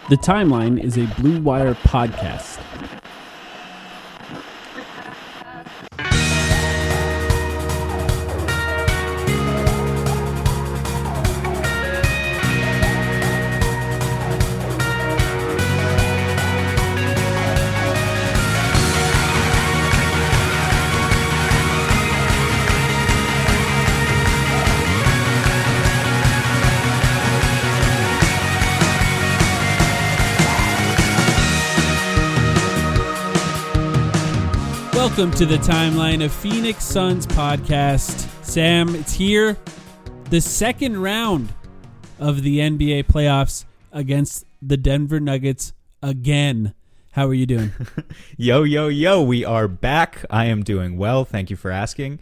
The Timeline is a Blue Wire podcast. Welcome to the Timeline of Phoenix Suns podcast. Sam, it's here. The second round of the NBA playoffs against the Denver Nuggets again. How are you doing? Yo, we are back. I am doing well. Thank you for asking.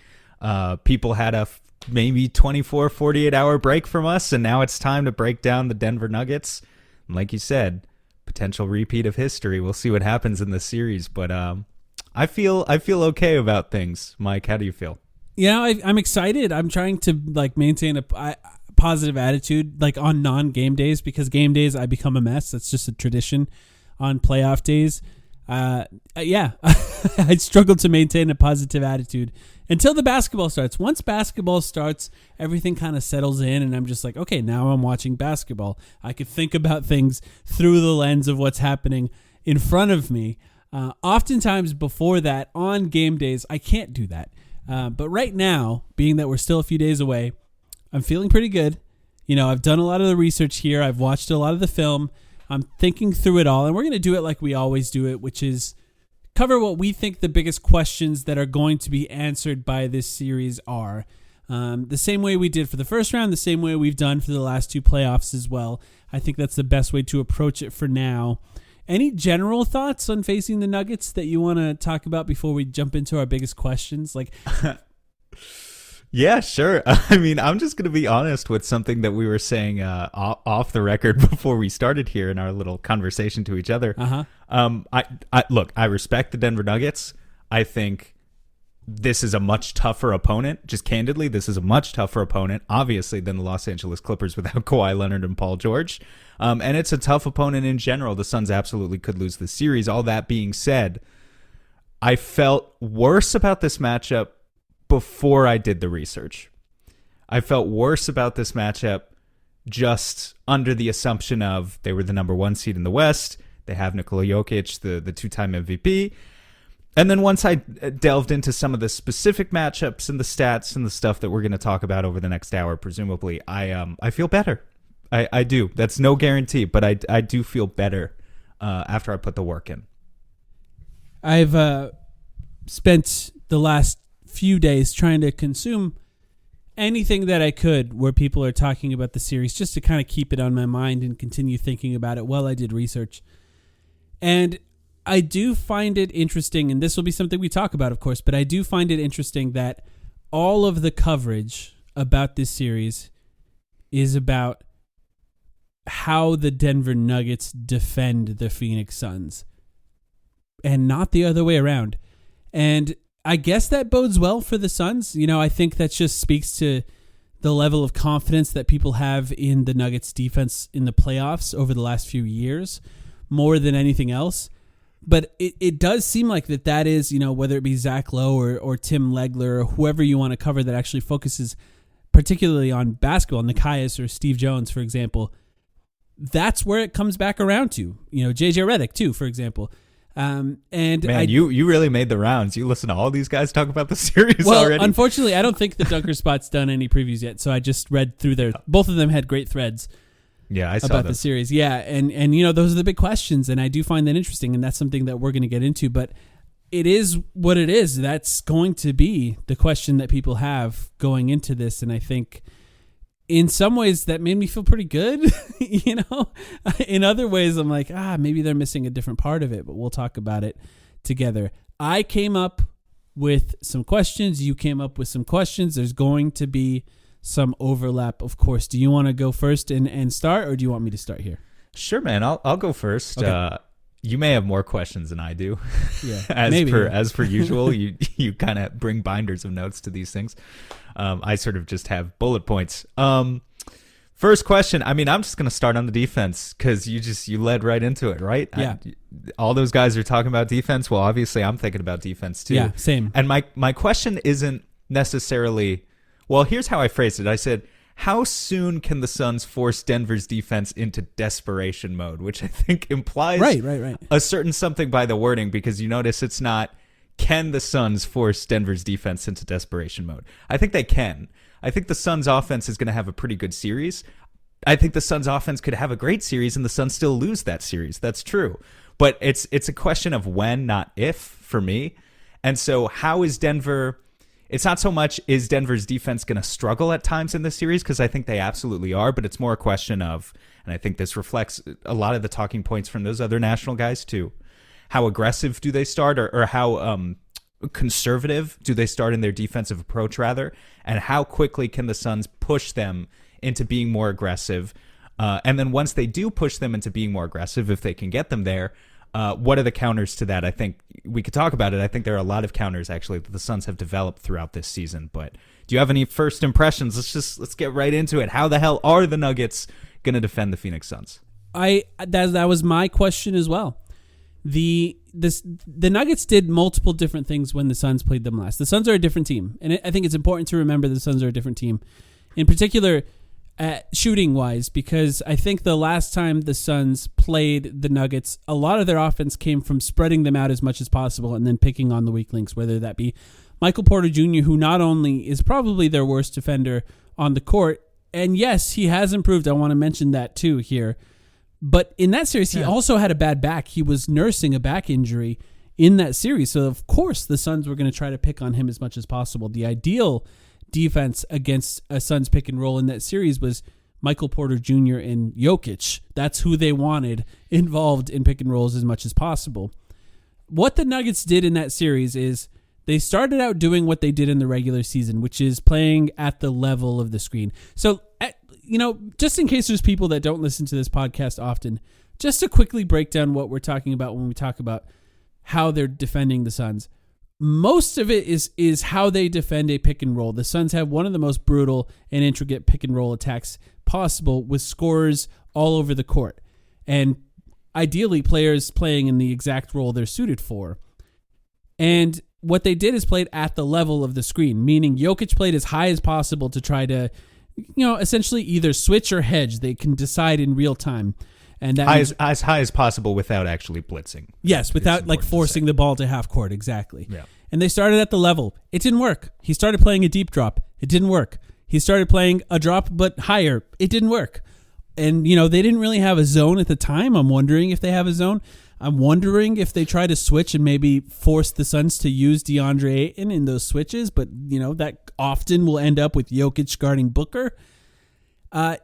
People had a maybe 24, 48 hour break from us, and now it's time to break down the Denver Nuggets. And like you said, potential repeat of history. We'll see what happens in the series, but I feel okay about things. Mike, how do you feel? Yeah, I'm excited. I'm trying to maintain a positive attitude on non-game days, because game days I become a mess. That's just a tradition. On playoff days, I struggle to maintain a positive attitude until the basketball starts. Once basketball starts, everything kind of settles in, and I'm just like, okay, now I'm watching basketball. I could think about things through the lens of what's happening in front of me. Oftentimes before that, on game days, I can't do that. But right now, being that we're still a few days away, I'm feeling pretty good. You know, I've done a lot of the research here. I've watched a lot of the film. I'm thinking through it all, and we're going to do it like we always do it, which is cover what we think the biggest questions that are going to be answered by this series are. The same way we did for the first round, the same way we've done for the last two playoffs as well. I think that's the best way to approach it for now. Any general thoughts on facing the Nuggets that you want to talk about before we jump into our biggest questions? Yeah, sure. I mean, I'm just going to be honest with something that we were saying off the record before we started here in our little conversation to each other. I respect the Denver Nuggets. I think this is a much tougher opponent. Just candidly, this is a much tougher opponent, obviously, than the Los Angeles Clippers without Kawhi Leonard and Paul George. And it's a tough opponent in general. The Suns absolutely could lose the series. All that being said, I felt worse about this matchup before I did the research. I felt worse about this matchup just under the assumption of they were the number one seed in the West. They have Nikola Jokic, the two-time MVP. And then once I delved into some of the specific matchups and the stats and the stuff that we're going to talk about over the next hour, presumably, I feel better. I do. That's no guarantee, but I do feel better after I put the work in. I've spent the last few days trying to consume anything that I could where people are talking about the series, just to kind of keep it on my mind and continue thinking about it while I did research. And I do find it interesting, and this will be something we talk about, of course, but I do find it interesting that all of the coverage about this series is about how the Denver Nuggets defend the Phoenix Suns and not the other way around. And I guess that bodes well for the Suns. You know, I think that just speaks to the level of confidence that people have in the Nuggets defense in the playoffs over the last few years more than anything else. But it does seem like that is, you know, whether it be Zach Lowe or Tim Legler or whoever you want to cover that actually focuses particularly on basketball, Nikias or Steve Jones, for example, that's where it comes back around to. You know, JJ Redick too, for example. And man, you really made the rounds. You listen to all these guys talk about the series already. Unfortunately, I don't think the Dunker Spot's done any previews yet, so I just read through both of them had great threads. Yeah, I saw about the series. Yeah, and you know, those are the big questions, and I do find that interesting, and that's something that we're going to get into. But it is what it is. That's going to be the question that people have going into this, and I think in some ways that made me feel pretty good. You know, in other ways I'm like, maybe they're missing a different part of it, but we'll talk about it together. I came up with some questions. You came up with some questions. There's going to be some overlap, of course. Do you want to go first and start, or do you want me to start here? Sure, man. I'll go first. Okay. You may have more questions than I do. Yeah, as per usual, you kind of bring binders of notes to these things. I sort of just have bullet points. First question. I mean, I'm just going to start on the defense because you led right into it, right? Yeah. All those guys are talking about defense. Well, obviously, I'm thinking about defense too. Yeah, same. And my question isn't necessarily. Well, here's how I phrased it. I said, how soon can the Suns force Denver's defense into desperation mode? Which I think implies right. a certain something by the wording, because you notice it's not, can the Suns force Denver's defense into desperation mode? I think they can. I think the Suns offense is going to have a pretty good series. I think the Suns offense could have a great series and the Suns still lose that series. That's true. But it's a question of when, not if, for me. And so how is Denver... It's not so much is Denver's defense going to struggle at times in this series, because I think they absolutely are, but it's more a question of, and I think this reflects a lot of the talking points from those other national guys too, how aggressive do they start, or how conservative do they start in their defensive approach, rather, and how quickly can the Suns push them into being more aggressive, and then once they do push them into being more aggressive, if they can get them there, what are the counters to that? I think we could talk about it. I think there are a lot of counters, actually, that the Suns have developed throughout this season. But do you have any first impressions? Let's get right into it. How the hell are the Nuggets going to defend the Phoenix Suns? That was my question as well. The Nuggets did multiple different things when the Suns played them last. The Suns are a different team, and I think it's important to remember the Suns are a different team. In particular, shooting-wise, because I think the last time the Suns played the Nuggets, a lot of their offense came from spreading them out as much as possible and then picking on the weak links, whether that be Michael Porter Jr., who not only is probably their worst defender on the court, and yes, he has improved. I want to mention that too here. But in that series, he also had a bad back. He was nursing a back injury in that series. So, of course, the Suns were going to try to pick on him as much as possible. The ideal defense against a Suns pick and roll in that series was Michael Porter Jr. and Jokic. That's who they wanted involved in pick and rolls as much as possible. What the Nuggets did in that series is they started out doing what they did in the regular season, which is playing at the level of the screen. So, just in case there's people that don't listen to this podcast often, just to quickly break down what we're talking about when we talk about how they're defending the Suns. Most of it is how they defend a pick and roll. The Suns have one of the most brutal and intricate pick and roll attacks possible, with scorers all over the court, and ideally players playing in the exact role they're suited for. And what they did is played at the level of the screen, meaning Jokic played as high as possible to try to, essentially either switch or hedge. They can decide in real time. And that as high as possible without actually blitzing. Yes, without forcing the ball to half court. Exactly. Yeah. And they started at the level. It didn't work. He started playing a deep drop. It didn't work. He started playing a drop but higher. It didn't work. And, they didn't really have a zone at the time. I'm wondering if they have a zone. I'm wondering if they try to switch and maybe force the Suns to use DeAndre Ayton in those switches. But, that often will end up with Jokic guarding Booker. I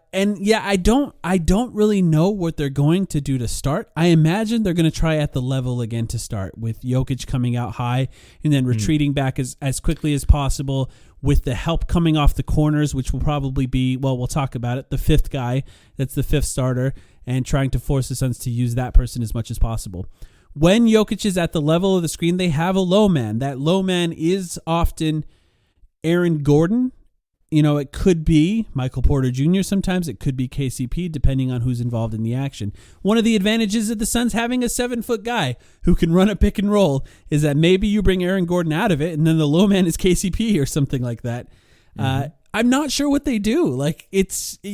don't really know what they're going to do to start. I imagine they're going to try at the level again to start, with Jokic coming out high and then retreating back as quickly as possible, with the help coming off the corners, which will probably be, we'll talk about it, the fifth guy, that's the fifth starter, and trying to force the Suns to use that person as much as possible. When Jokic is at the level of the screen, they have a low man. That low man is often Aaron Gordon. It could be Michael Porter Jr. sometimes. It could be KCP, depending on who's involved in the action. One of the advantages of the Suns having a 7-foot guy who can run a pick and roll is that maybe you bring Aaron Gordon out of it, and then the low man is KCP or something like that. I'm not sure what they do.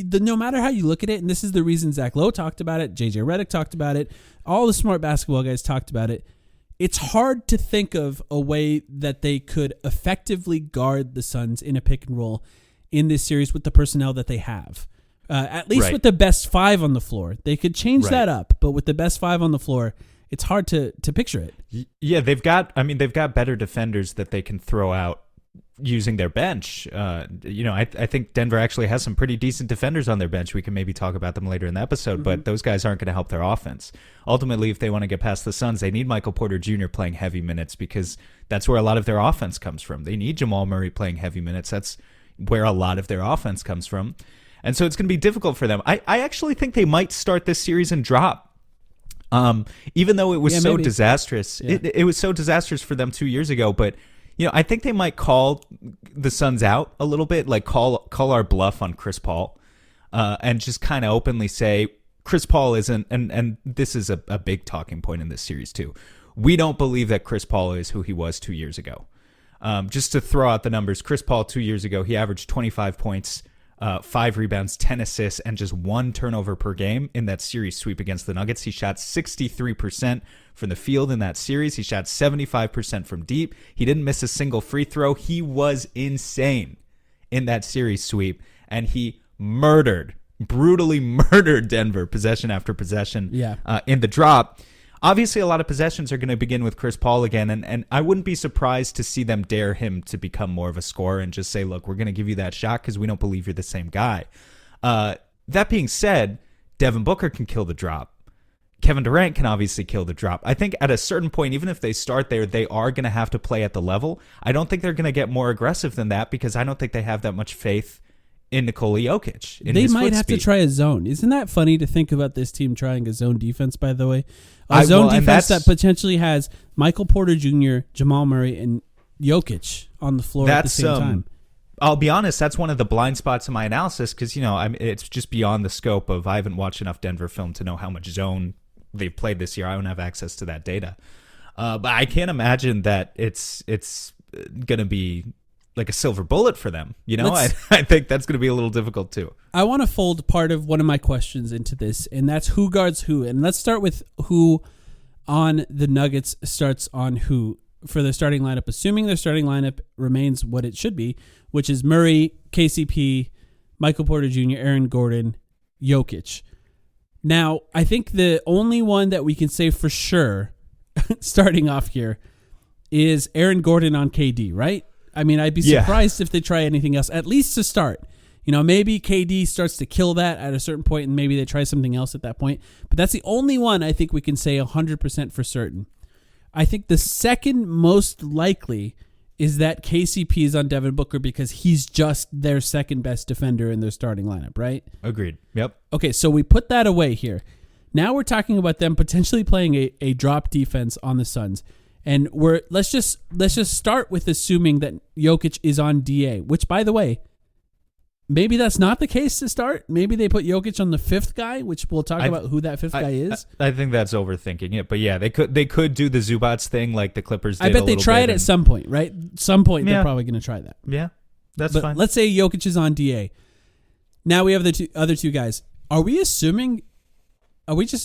No matter how you look at it, and this is the reason Zach Lowe talked about it, JJ Redick talked about it, all the smart basketball guys talked about it. It's hard to think of a way that they could effectively guard the Suns in a pick and roll in this series with the personnel that they have. At least with the best five on the floor. They could change that up, but with the best five on the floor, it's hard to picture it. Yeah, they've got better defenders that they can throw out using their bench. I think Denver actually has some pretty decent defenders on their bench. We can maybe talk about them later in the episode, but those guys aren't going to help their offense. Ultimately, if they want to get past the Suns, they need Michael Porter Jr. playing heavy minutes, because that's where a lot of their offense comes from. They need Jamal Murray playing heavy minutes. That's where a lot of their offense comes from. And so it's going to be difficult for them. I actually think they might start this series and drop. Even though it was so disastrous. Yeah. It was so disastrous for them 2 years ago, but I think they might call the Suns out a little bit, like call our bluff on Chris Paul. and just kind of openly say Chris Paul isn't, and this is a big talking point in this series too. We don't believe that Chris Paul is who he was 2 years ago. Just to throw out the numbers, Chris Paul 2 years ago, he averaged 25 points, 5 rebounds, 10 assists, and just 1 turnover per game in that series sweep against the Nuggets. He shot 63% from the field in that series. He shot 75% from deep. He didn't miss a single free throw. He was insane in that series sweep, and he brutally murdered Denver possession after possession in the drop. Obviously, a lot of possessions are going to begin with Chris Paul again, and I wouldn't be surprised to see them dare him to become more of a scorer and just say, look, we're going to give you that shot because we don't believe you're the same guy. That being said, Devin Booker can kill the drop. Kevin Durant can obviously kill the drop. I think at a certain point, even if they start there, they are going to have to play at the level. I don't think they're going to get more aggressive than that because I don't think they have that much faith in Nikola Jokic. They might have to try a zone. Isn't that funny to think about this team trying a zone defense, by the way? A zone defense that potentially has Michael Porter Jr., Jamal Murray, and Jokic on the floor at the same time. I'll be honest, that's one of the blind spots in my analysis because, it's just beyond the scope of, I haven't watched enough Denver film to know how much zone they've played this year. I don't have access to that data. But I can't imagine that it's going to be like a silver bullet for them. I think that's going to be a little difficult too. I want to fold part of one of my questions into this, and that's who guards who. And let's start with who on the Nuggets starts on who for the starting lineup, assuming their starting lineup remains what it should be, which is Murray, KCP, Michael Porter Jr., Aaron Gordon, Jokic. Now, I think the only one that we can say for sure, starting off here, is Aaron Gordon on KD, right? I mean, I'd be surprised if they try anything else, at least to start. Maybe KD starts to kill that at a certain point, and maybe they try something else at that point. But that's the only one I think we can say 100% for certain. I think the second most likely is that KCP is on Devin Booker because he's just their second best defender in their starting lineup, right? Agreed. Yep. Okay, so we put that away here. Now we're talking about them potentially playing a drop defense on the Suns. And let's just start with assuming that Jokic is on DA, which, by the way, maybe that's not the case to start. Maybe they put Jokic on the fifth guy, which we'll talk about who that fifth guy is. I think that's overthinking it, but yeah, they could do the Zubats thing like the Clippers did. I bet they try it at some point, right? Some point they're probably going to try that. Yeah, that's fine. Let's say Jokic is on DA. Now we have the other two guys. Are we just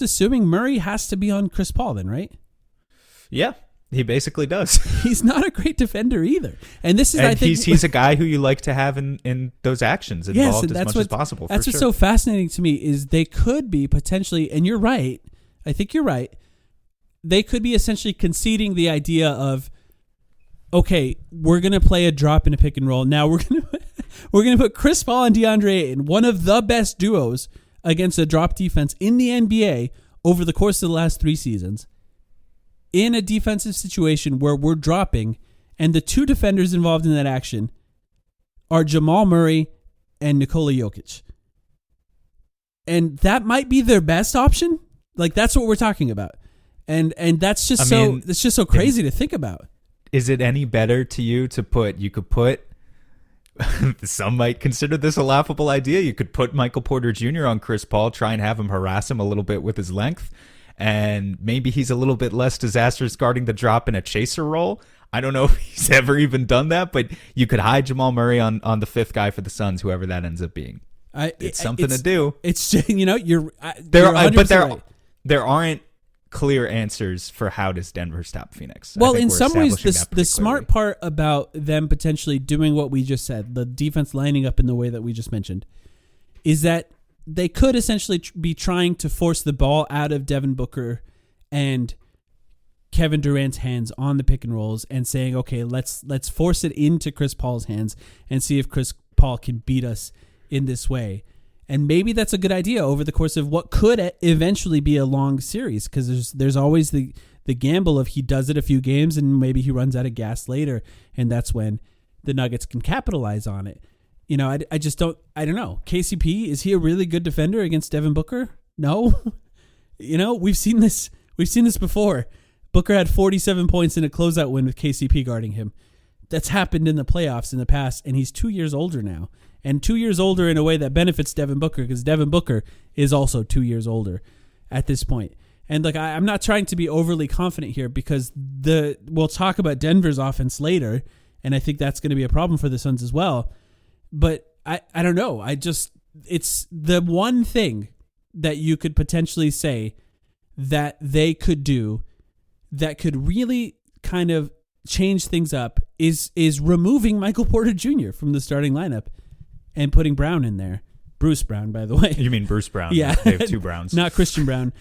assuming Murray has to be on Chris Paul then, right? Yeah. He basically does. He's not a great defender either. And this is, I think... He's a guy who you like to have in those actions involved as much as possible. That's what's so fascinating to me is they could be potentially, and you're right, I think you're right, they could be essentially conceding the idea of, okay, we're going to play a drop in a pick and roll. Now we're going to put Chris Paul and DeAndre Ayton, one of the best duos against a drop defense in the NBA over the course of the last 3 seasons, in a defensive situation where we're dropping, and the 2 defenders involved in that action are Jamal Murray and Nikola Jokic. And that might be their best option. Like, that's what we're talking about. And that's just so crazy to think about. Is it any better to you to put some might consider this a laughable idea. You could put Michael Porter Jr. on Chris Paul, try and have him harass him a little bit with his length. And maybe he's a little bit less disastrous guarding the drop in a chaser role. I don't know if he's ever even done that, but you could hide Jamal Murray on the 5th guy for the Suns, whoever that ends up being. It's something to do. It's you're 100% right. There aren't clear answers for how does Denver stop Phoenix. Well, in some ways, the smart part about them potentially doing what we just said, the defense lining up in the way that we just mentioned, is that they could essentially be trying to force the ball out of Devin Booker and Kevin Durant's hands on the pick and rolls and saying, okay, let's force it into Chris Paul's hands and see if Chris Paul can beat us in this way. And maybe that's a good idea over the course of what could eventually be a long series, because there's always the gamble of he does it a few games and maybe he runs out of gas later, and that's when the Nuggets can capitalize on it. I don't know. KCP, is he a really good defender against Devin Booker? No. We've seen this before. Booker had 47 points in a closeout win with KCP guarding him. that's happened in the playoffs in the past, and he's 2 years older now. And 2 years older in a way that benefits Devin Booker, because Devin Booker is also 2 years older at this point. And like I'm not trying to be overly confident here, because we'll talk about Denver's offense later, and I think that's going to be a problem for the Suns as well. But I don't know. It's the one thing that you could potentially say that they could do that could really kind of change things up is removing Michael Porter Jr. from the starting lineup and putting Brown in there. Bruce Brown, by the way. You mean Bruce Brown? Yeah. They have two Browns. Not Christian Brown.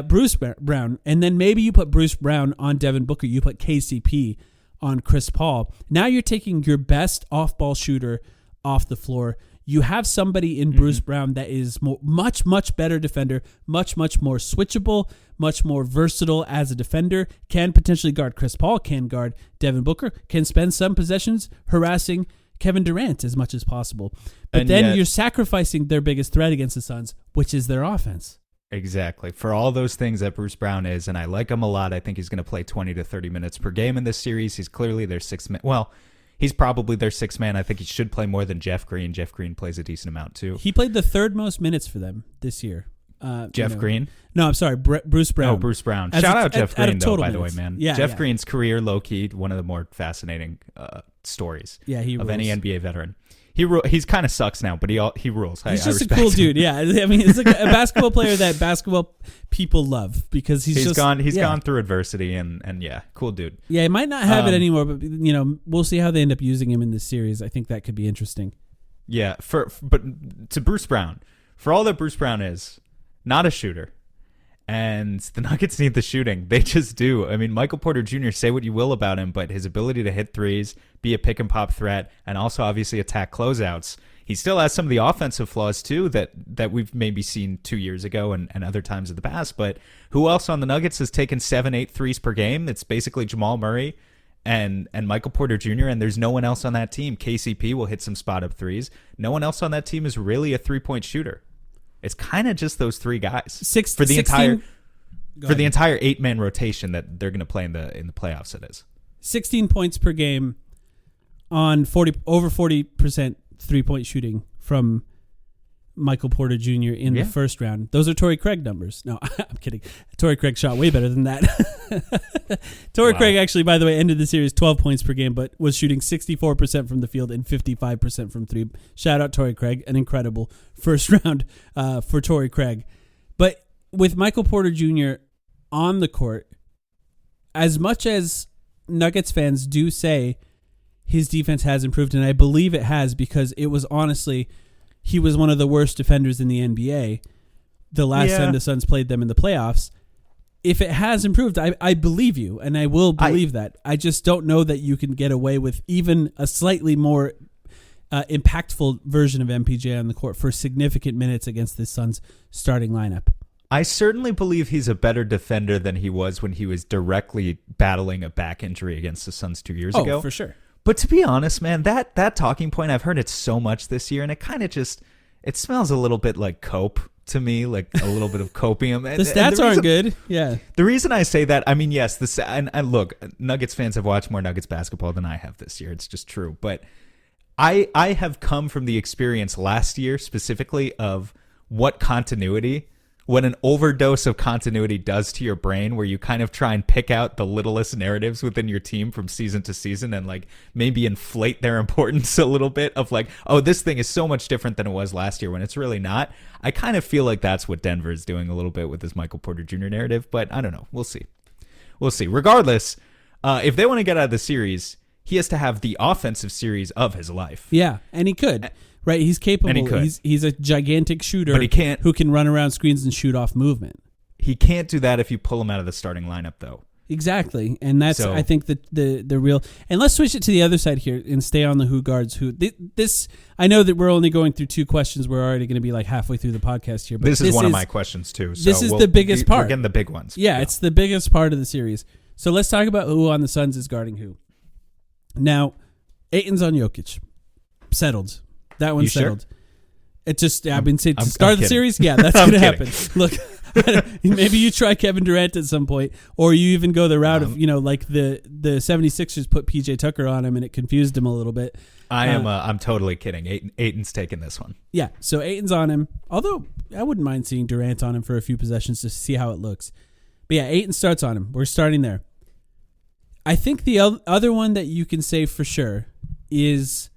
Bruce Brown. And then maybe you put Bruce Brown on Devin Booker. You put KCP on Chris Paul. Now you're taking your best off-ball shooter off the floor. You have somebody in Bruce Brown that is much, much better defender, much, much more switchable, much more versatile as a defender, can potentially guard Chris Paul, can guard Devin Booker, can spend some possessions harassing Kevin Durant as much as possible. But and then you're sacrificing their biggest threat against the Suns, which is their offense. Exactly. For all those things that Bruce Brown is, and I like him a lot, I think he's going to play 20 to 30 minutes per game in this series. He's clearly their sixth man. Well, he's probably their sixth man. I think he should play more than Jeff Green. Jeff Green plays a decent amount, too. He played the third most minutes for them this year. Jeff Green? No, I'm sorry, Bruce Brown. Oh, Bruce Brown. Shout out Jeff Green, though, by the way, man. Yeah, Jeff Green's career, low-key, one of the more fascinating stories of any NBA veteran. He's kind of sucks now, but he rules. He's just a cool dude. Yeah, I mean, he's like a basketball player that basketball people love because he's gone through adversity and yeah, cool dude. Yeah, he might not have it anymore, but we'll see how they end up using him in this series. I think that could be interesting. Yeah, but to Bruce Brown, for all that Bruce Brown is, not a shooter. And the Nuggets need the shooting. They just do. I mean, Michael Porter Jr., say what you will about him, but his ability to hit threes, be a pick and pop threat, and also obviously attack closeouts. He still has some of the offensive flaws, too, that we've maybe seen 2 years ago and other times in the past. But who else on the Nuggets has taken 7-8 threes per game? It's basically Jamal Murray and Michael Porter Jr., and there's no one else on that team. KCP will hit some spot-up threes. No one else on that team is really a three-point shooter. It's kind of just those three guys for the entire 8-man rotation that they're going to play in the playoffs. It is 16 points per game on over 40% 3-point shooting from Michael Porter Jr. in the first round. Those are Torrey Craig numbers. No, I'm kidding. Torrey Craig shot way better than that. Torrey Craig actually, by the way, ended the series 12 points per game, but was shooting 64% from the field and 55% from three. Shout out Torrey Craig, an incredible first round for Torrey Craig. But with Michael Porter Jr. on the court, as much as Nuggets fans do say his defense has improved, and I believe it has, because it was honestly, he was one of the worst defenders in the NBA the last time the Suns played them in the playoffs. If it has improved, I believe you, and I will believe that. I just don't know that you can get away with even a slightly more impactful version of MPJ on the court for significant minutes against this Suns starting lineup. I certainly believe he's a better defender than he was when he was directly battling a back injury against the Suns 2 years ago. Oh, for sure. But to be honest, man, that talking point, I've heard it so much this year, and it kind of just, it smells a little bit like cope to me, like a little bit of copium. The stats aren't good. Yeah. The reason I say that, I mean, yes, and look, Nuggets fans have watched more Nuggets basketball than I have this year. It's just true. But I have come from the experience last year specifically of what an overdose of continuity does to your brain, where you kind of try and pick out the littlest narratives within your team from season to season and like maybe inflate their importance a little bit of like, oh, this thing is so much different than it was last year when it's really not. I kind of feel like that's what Denver is doing a little bit with this Michael Porter Jr. narrative, but I don't know. We'll see. Regardless, if they want to get out of the series, he has to have the offensive series of his life. Yeah, and he could. Right, he's capable. And he could. He's a gigantic shooter, but he can't, who can run around screens and shoot off movement. He can't do that if you pull him out of the starting lineup, though. Exactly, and that's I think the real. And let's switch it to the other side here and stay on the who guards who. This I know that we're only going through two questions. We're already going to be like halfway through the podcast here. But this is one of my questions too. So this is the biggest part. We're getting the big ones. Yeah, it's the biggest part of the series. So let's talk about who on the Suns is guarding who. Now, Ayton's on Jokic, settled. That one's settled. Sure? It just, I've been saying to start the series. Yeah, that's going to happen. Look, Maybe you try Kevin Durant at some point, or you even go the route of, like the 76ers put PJ Tucker on him and it confused him a little bit. I'm totally kidding. Ayton's taking this one. Yeah, so Ayton's on him. Although I wouldn't mind seeing Durant on him for a few possessions to see how it looks. But yeah, Ayton starts on him. We're starting there. I think the other one that you can say for sure is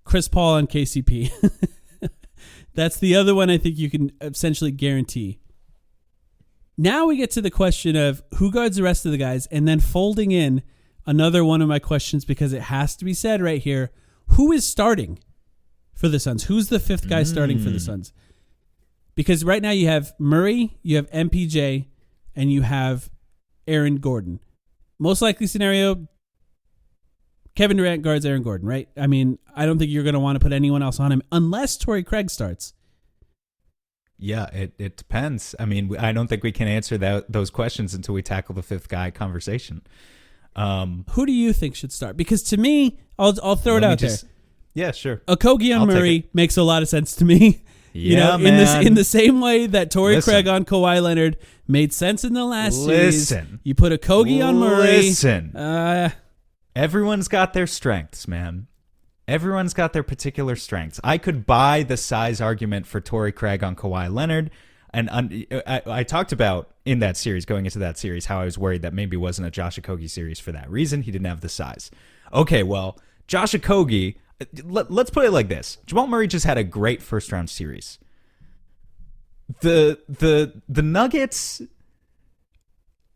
Chris Paul on KCP. That's the other one I think you can essentially guarantee. Now we get to the question of who guards the rest of the guys, and then folding in another one of my questions because it has to be said right here. Who is starting for the Suns? Who's the fifth guy starting for the Suns? Because right now you have Murray, you have MPJ, and you have Aaron Gordon. Most likely scenario, Kevin Durant guards Aaron Gordon, right? I mean, I don't think you're going to want to put anyone else on him unless Torrey Craig starts. Yeah, it depends. I mean, I don't think we can answer those questions until we tackle the fifth guy conversation. Who do you think should start? Because to me, I'll throw it out there. Yeah, sure. Okogie on Murray makes a lot of sense to me. Yeah, man. In the same way that Torrey Craig on Kawhi Leonard made sense in the last series. You put Okogie on Murray. Listen. Everyone's got their strengths, man. Everyone's got their particular strengths. I could buy the size argument for Torrey Craig on Kawhi Leonard. And I talked about in that series, going into that series, how I was worried that maybe it wasn't a Josh Okogie series for that reason. He didn't have the size. Okay, well, Josh Okogie, let's put it like this. Jamal Murray just had a great first-round series. The Nuggets,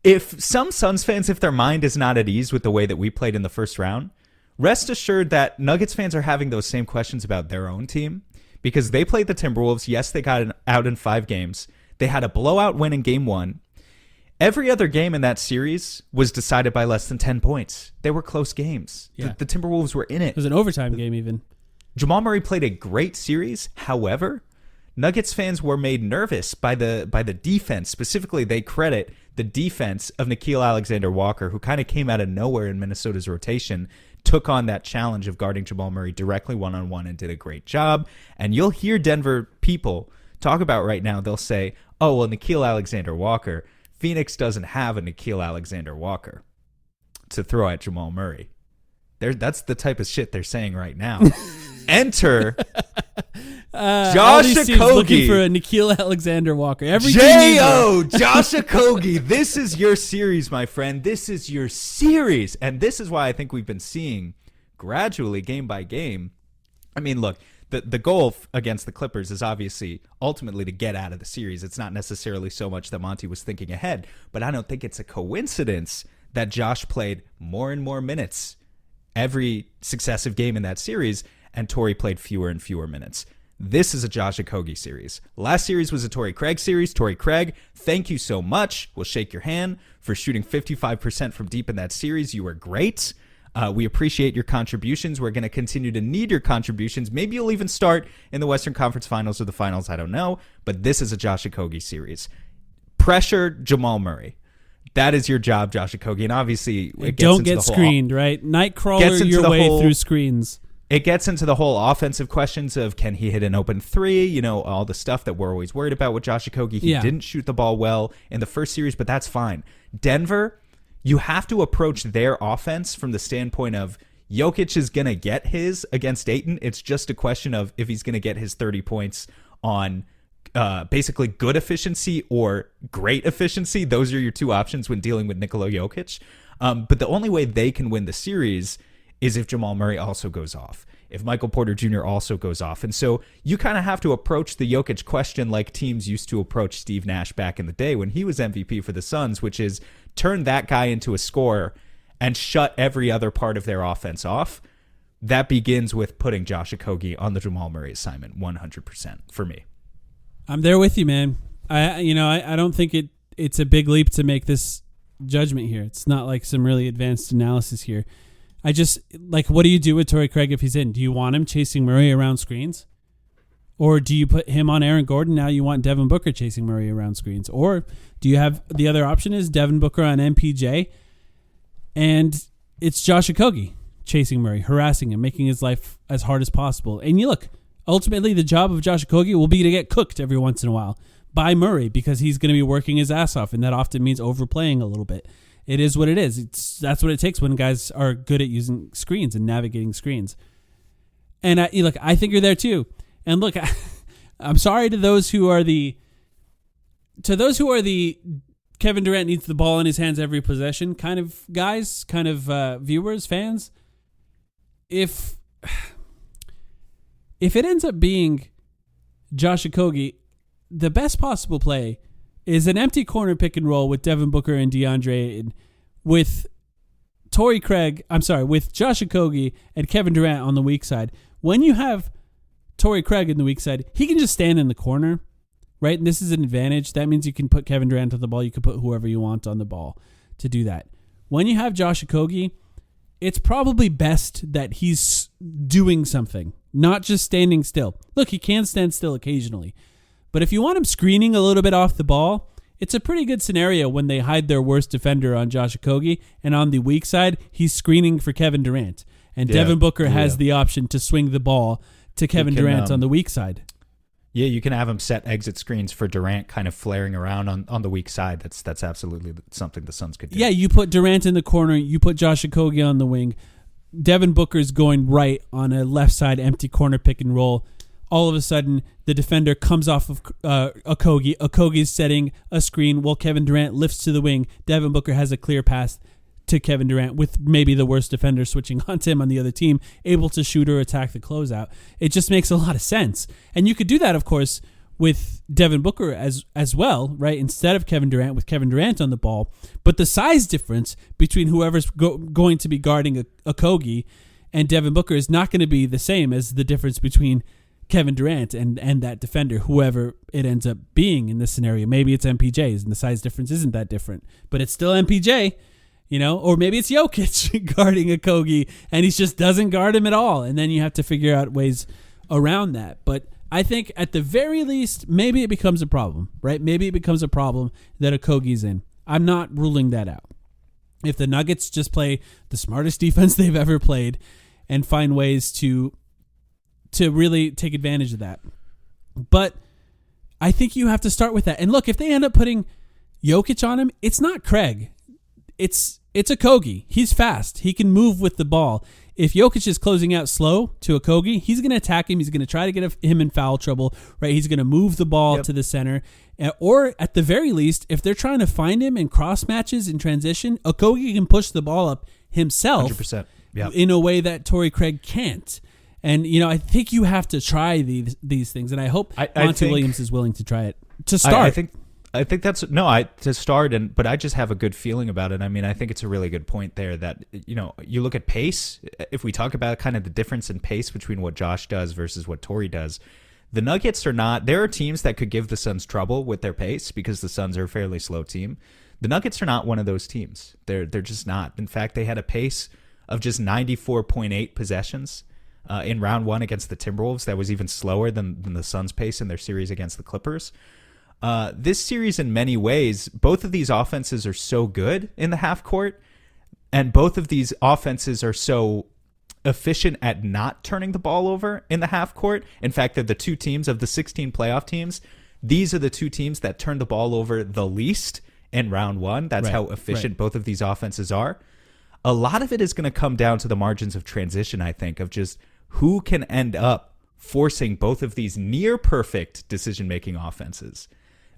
if some Suns fans, if their mind is not at ease with the way that we played in the first round, rest assured that Nuggets fans are having those same questions about their own team because they played the Timberwolves. Yes, they got out in 5 games. They had a blowout win in game 1. Every other game in that series was decided by less than 10 points. They were close games. Yeah. The Timberwolves were in it. It was an overtime game even. Jamal Murray played a great series. However, Nuggets fans were made nervous by the defense. Specifically, they credit the defense of Nickeil Alexander-Walker, who kind of came out of nowhere in Minnesota's rotation, took on that challenge of guarding Jamal Murray directly one-on-one and did a great job. And you'll hear Denver people talk about right now, they'll say, oh, well, Nickeil Alexander-Walker, Phoenix doesn't have a Nickeil Alexander-Walker to throw at Jamal Murray. That's the type of shit they're saying right now. Enter Josh Okogie. Looking for a Nickeil Alexander-Walker. J.O. Josh Okogie. This is your series, my friend. This is your series. And this is why I think we've been seeing gradually, game by game. I mean, look, the goal against the Clippers is obviously ultimately to get out of the series. It's not necessarily so much that Monty was thinking ahead, but I don't think it's a coincidence that Josh played more and more minutes every successive game in that series, and Torrey played fewer and fewer minutes. This is a Josh Okogie series. Last series was a Torrey Craig series. Torrey Craig, thank you so much. We'll shake your hand for shooting 55% from deep in that series. You were great. We appreciate your contributions. We're going to continue to need your contributions. Maybe you'll even start in the Western Conference Finals or the Finals. I don't know. But this is a Josh Okogie series. Pressure Jamal Murray. That is your job, Josh Okogie. And obviously, it gets don't get screened, right? Nightcrawler your way through screens. It gets into the whole offensive questions of can he hit an open 3? You know, all the stuff that we're always worried about with Josh Okogie. He didn't shoot the ball well in the first series, but that's fine. Denver, you have to approach their offense from the standpoint of Jokic is going to get his against Ayton. It's just a question of if he's going to get his 30 points on basically good efficiency or great efficiency. Those are your two options when dealing with Nikola Jokic. But the only way they can win the series is if Jamal Murray also goes off, if Michael Porter Jr. also goes off. And so you kind of have to approach the Jokic question like teams used to approach Steve Nash back in the day when he was MVP for the Suns, which is turn that guy into a scorer and shut every other part of their offense off. That begins with putting Josh Okogie on the Jamal Murray assignment 100% for me. I'm there with you, man. I don't think it's a big leap to make this judgment here. It's not like some really advanced analysis here. I just, what do you do with Torrey Craig if he's in? Do you want him chasing Murray around screens? Or do you put him on Aaron Gordon? Now you want Devin Booker chasing Murray around screens. Or do you have the other option is Devin Booker on MPJ and it's Josh Okogie chasing Murray, harassing him, making his life as hard as possible. And you look, ultimately the job of Josh Okogie will be to get cooked every once in a while. by Murray because he's going to be working his ass off, and that often means overplaying a little bit. It is what it is. That's what it takes when guys are good at using screens and navigating screens. And I think you're there too. And look, I'm sorry to those who are the Kevin Durant needs the ball in his hands every possession kind of guys, kind of viewers, fans. If it ends up being Josh Okogie, the best possible play is an empty corner pick and roll with Devin Booker and DeAndre and with with Josh Okogie and Kevin Durant on the weak side. When you have Torrey Craig in the weak side, he can just stand in the corner, right? And this is an advantage. That means you can put Kevin Durant on the ball. You can put whoever you want on the ball to do that. When you have Josh Okogie, it's probably best that he's doing something, not just standing still. Look, he can stand still occasionally. But if you want him screening a little bit off the ball, it's a pretty good scenario when they hide their worst defender on Josh Okogie, and on the weak side, he's screening for Kevin Durant. And Devin Booker has the option to swing the ball to Kevin Durant on the weak side. Yeah, you can have him set exit screens for Durant kind of flaring around on the weak side. That's absolutely something the Suns could do. Yeah, you put Durant in the corner, you put Josh Okogie on the wing. Devin Booker's going right on a left side empty corner pick and roll. All of a sudden, the defender comes off of Okogie. Okogie's setting a screen while Kevin Durant lifts to the wing. Devin Booker has a clear pass to Kevin Durant with maybe the worst defender switching onto him on the other team, able to shoot or attack the closeout. It just makes a lot of sense. And you could do that, of course, with Devin Booker as well, right? Instead of Kevin Durant, with Kevin Durant on the ball. But the size difference between whoever's going to be guarding Okogie and Devin Booker is not going to be the same as the difference between Kevin Durant and that defender, whoever it ends up being in this scenario. Maybe it's MPJ's and the size difference isn't that different, but it's still MPJ, or maybe it's Jokic guarding Okogie and he just doesn't guard him at all. And then you have to figure out ways around that. But I think at the very least, maybe it becomes a problem, right? Maybe it becomes a problem that Okogie's in. I'm not ruling that out. If the Nuggets just play the smartest defense they've ever played and find ways to really take advantage of that. But I think you have to start with that. And look, if they end up putting Jokic on him, it's not Craig. It's Okogie. He's fast. He can move with the ball. If Jokic is closing out slow to Okogie, he's going to attack him. He's going to try to get him in foul trouble, right? He's going to move the ball to the center. Or at the very least, if they're trying to find him in cross matches in transition, Okogie can push the ball up himself 100%. In a way that Torrey Craig can't. And, I think you have to try these things. And I hope Monty Williams is willing to try it to start. I think that's to start, but I just have a good feeling about it. I mean, I think it's a really good point there that, you look at pace. If we talk about kind of the difference in pace between what Josh does versus what Torrey does, the Nuggets are not. There are teams that could give the Suns trouble with their pace because the Suns are a fairly slow team. The Nuggets are not one of those teams. They're just not. In fact, they had a pace of just 94.8 possessions in round one against the Timberwolves. That was even slower than the Suns' pace in their series against the Clippers. This series, in many ways, both of these offenses are so good in the half court, and both of these offenses are so efficient at not turning the ball over in the half court. In fact, they're the two teams of the 16 playoff teams. These are the two teams that turn the ball over the least in round one. That's how efficient both of these offenses are. A lot of it is going to come down to the margins of transition, I think, of just who can end up forcing both of these near perfect decision-making offenses,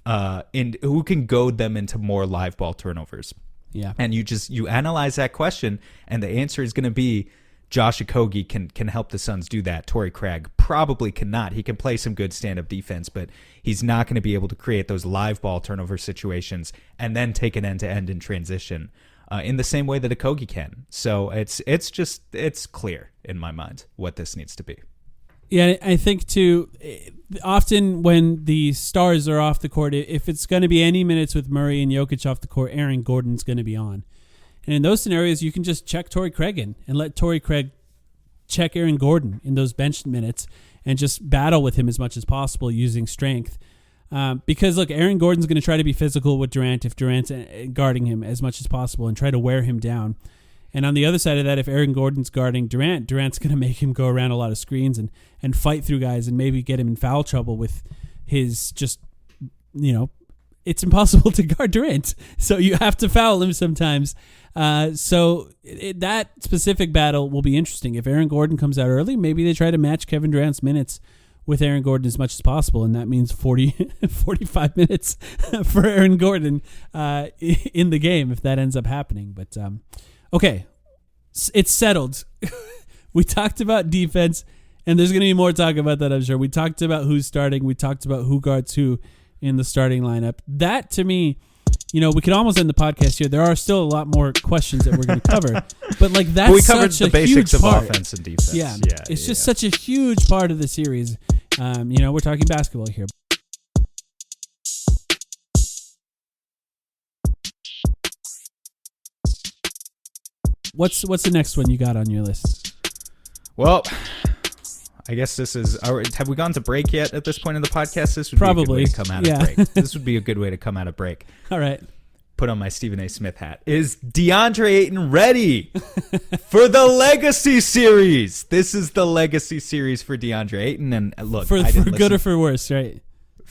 and who can goad them into more live ball turnovers. Yeah. And you analyze that question, and the answer is going to be Josh Okogie can help the Suns do that. Torrey Craig probably cannot. He can play some good stand-up defense, but he's not going to be able to create those live ball turnover situations and then take an end-to-end in transition in the same way that Okogie can. So it's clear in my mind what this needs to be. Yeah, I think too, often when the stars are off the court, if it's going to be any minutes with Murray and Jokic off the court, Aaron Gordon's going to be on. And in those scenarios, you can just check Torrey Craig in and let Torrey Craig check Aaron Gordon in those bench minutes and just battle with him as much as possible using strength. Because, look, Aaron Gordon's going to try to be physical with Durant if Durant's guarding him as much as possible and try to wear him down. And on the other side of that, if Aaron Gordon's guarding Durant's going to make him go around a lot of screens and fight through guys and maybe get him in foul trouble with his just it's impossible to guard Durant. So you have to foul him sometimes. That specific battle will be interesting. If Aaron Gordon comes out early, maybe they try to match Kevin Durant's minutes with Aaron Gordon as much as possible, and that means 45 minutes for Aaron Gordon in the game if that ends up happening. But okay, it's settled. We talked about defense, and there's going to be more talk about that, I'm sure. We talked about who's starting. We talked about who guards who in the starting lineup. That, to me, we could almost end the podcast here. There are still a lot more questions that we're going to cover, but that's we covered such the a huge basics of part. offense and defense. Yeah, it's just such a huge part of the series. We're talking basketball here. What's the next one you got on your list? Well, I guess this is. Have we gone to break yet at this point in the podcast? This would Probably. be a good way to come out of break. This would be a good way to come out of break. All right. Put on my Stephen A. Smith hat. Is DeAndre Ayton ready for the Legacy Series? This is the Legacy Series for DeAndre Ayton. And look, for good or for worse, right?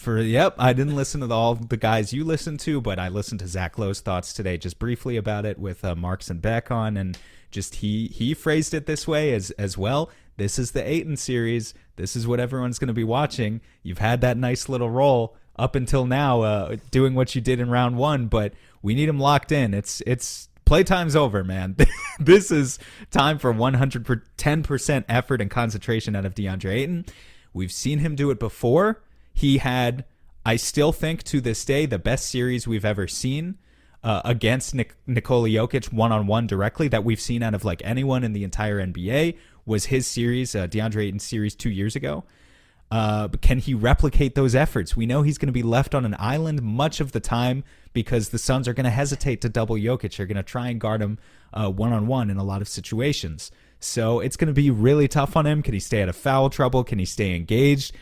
I didn't listen to all the guys you listened to, but I listened to Zach Lowe's thoughts today just briefly about it with Marks and Beck on, and just he phrased it this way as well. This is the Ayton series. This is what everyone's going to be watching. You've had that nice little role up until now, doing what you did in round one, but we need him locked in. It's playtime's over, man. This is time for 110% effort and concentration out of DeAndre Ayton. We've seen him do it before. He had, I still think to this day, the best series we've ever seen against Nikola Jokic one-on-one directly that we've seen out of anyone in the entire NBA was his series, DeAndre Ayton's series 2 years ago. But can he replicate those efforts? We know he's going to be left on an island much of the time because the Suns are going to hesitate to double Jokic. They're going to try and guard him one-on-one in a lot of situations. So it's going to be really tough on him. Can he stay out of foul trouble? Can he stay engaged?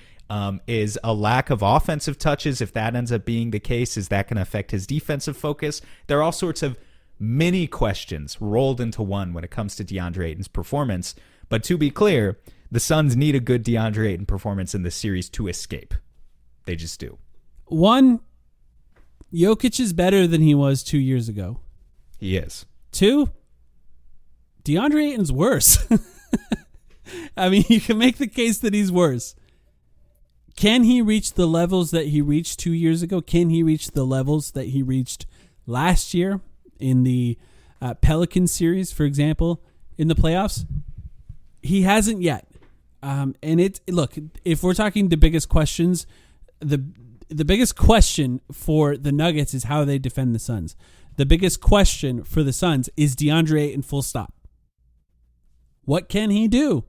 Is a lack of offensive touches, if that ends up being the case, is that going to affect his defensive focus? There are all sorts of mini questions rolled into one when it comes to DeAndre Ayton's performance. But to be clear, the Suns need a good DeAndre Ayton performance in this series to escape. They just do. One, Jokic is better than he was 2 years ago. He is. Two, DeAndre Ayton's worse. I mean, you can make the case that he's worse. Can he reach the levels that he reached 2 years ago? Can he reach the levels that he reached last year in the Pelicans series, for example, in the playoffs? He hasn't yet. Look, if we're talking the biggest questions, the biggest question for the Nuggets is how they defend the Suns. The biggest question for the Suns is DeAndre Ayton, full stop. What can he do?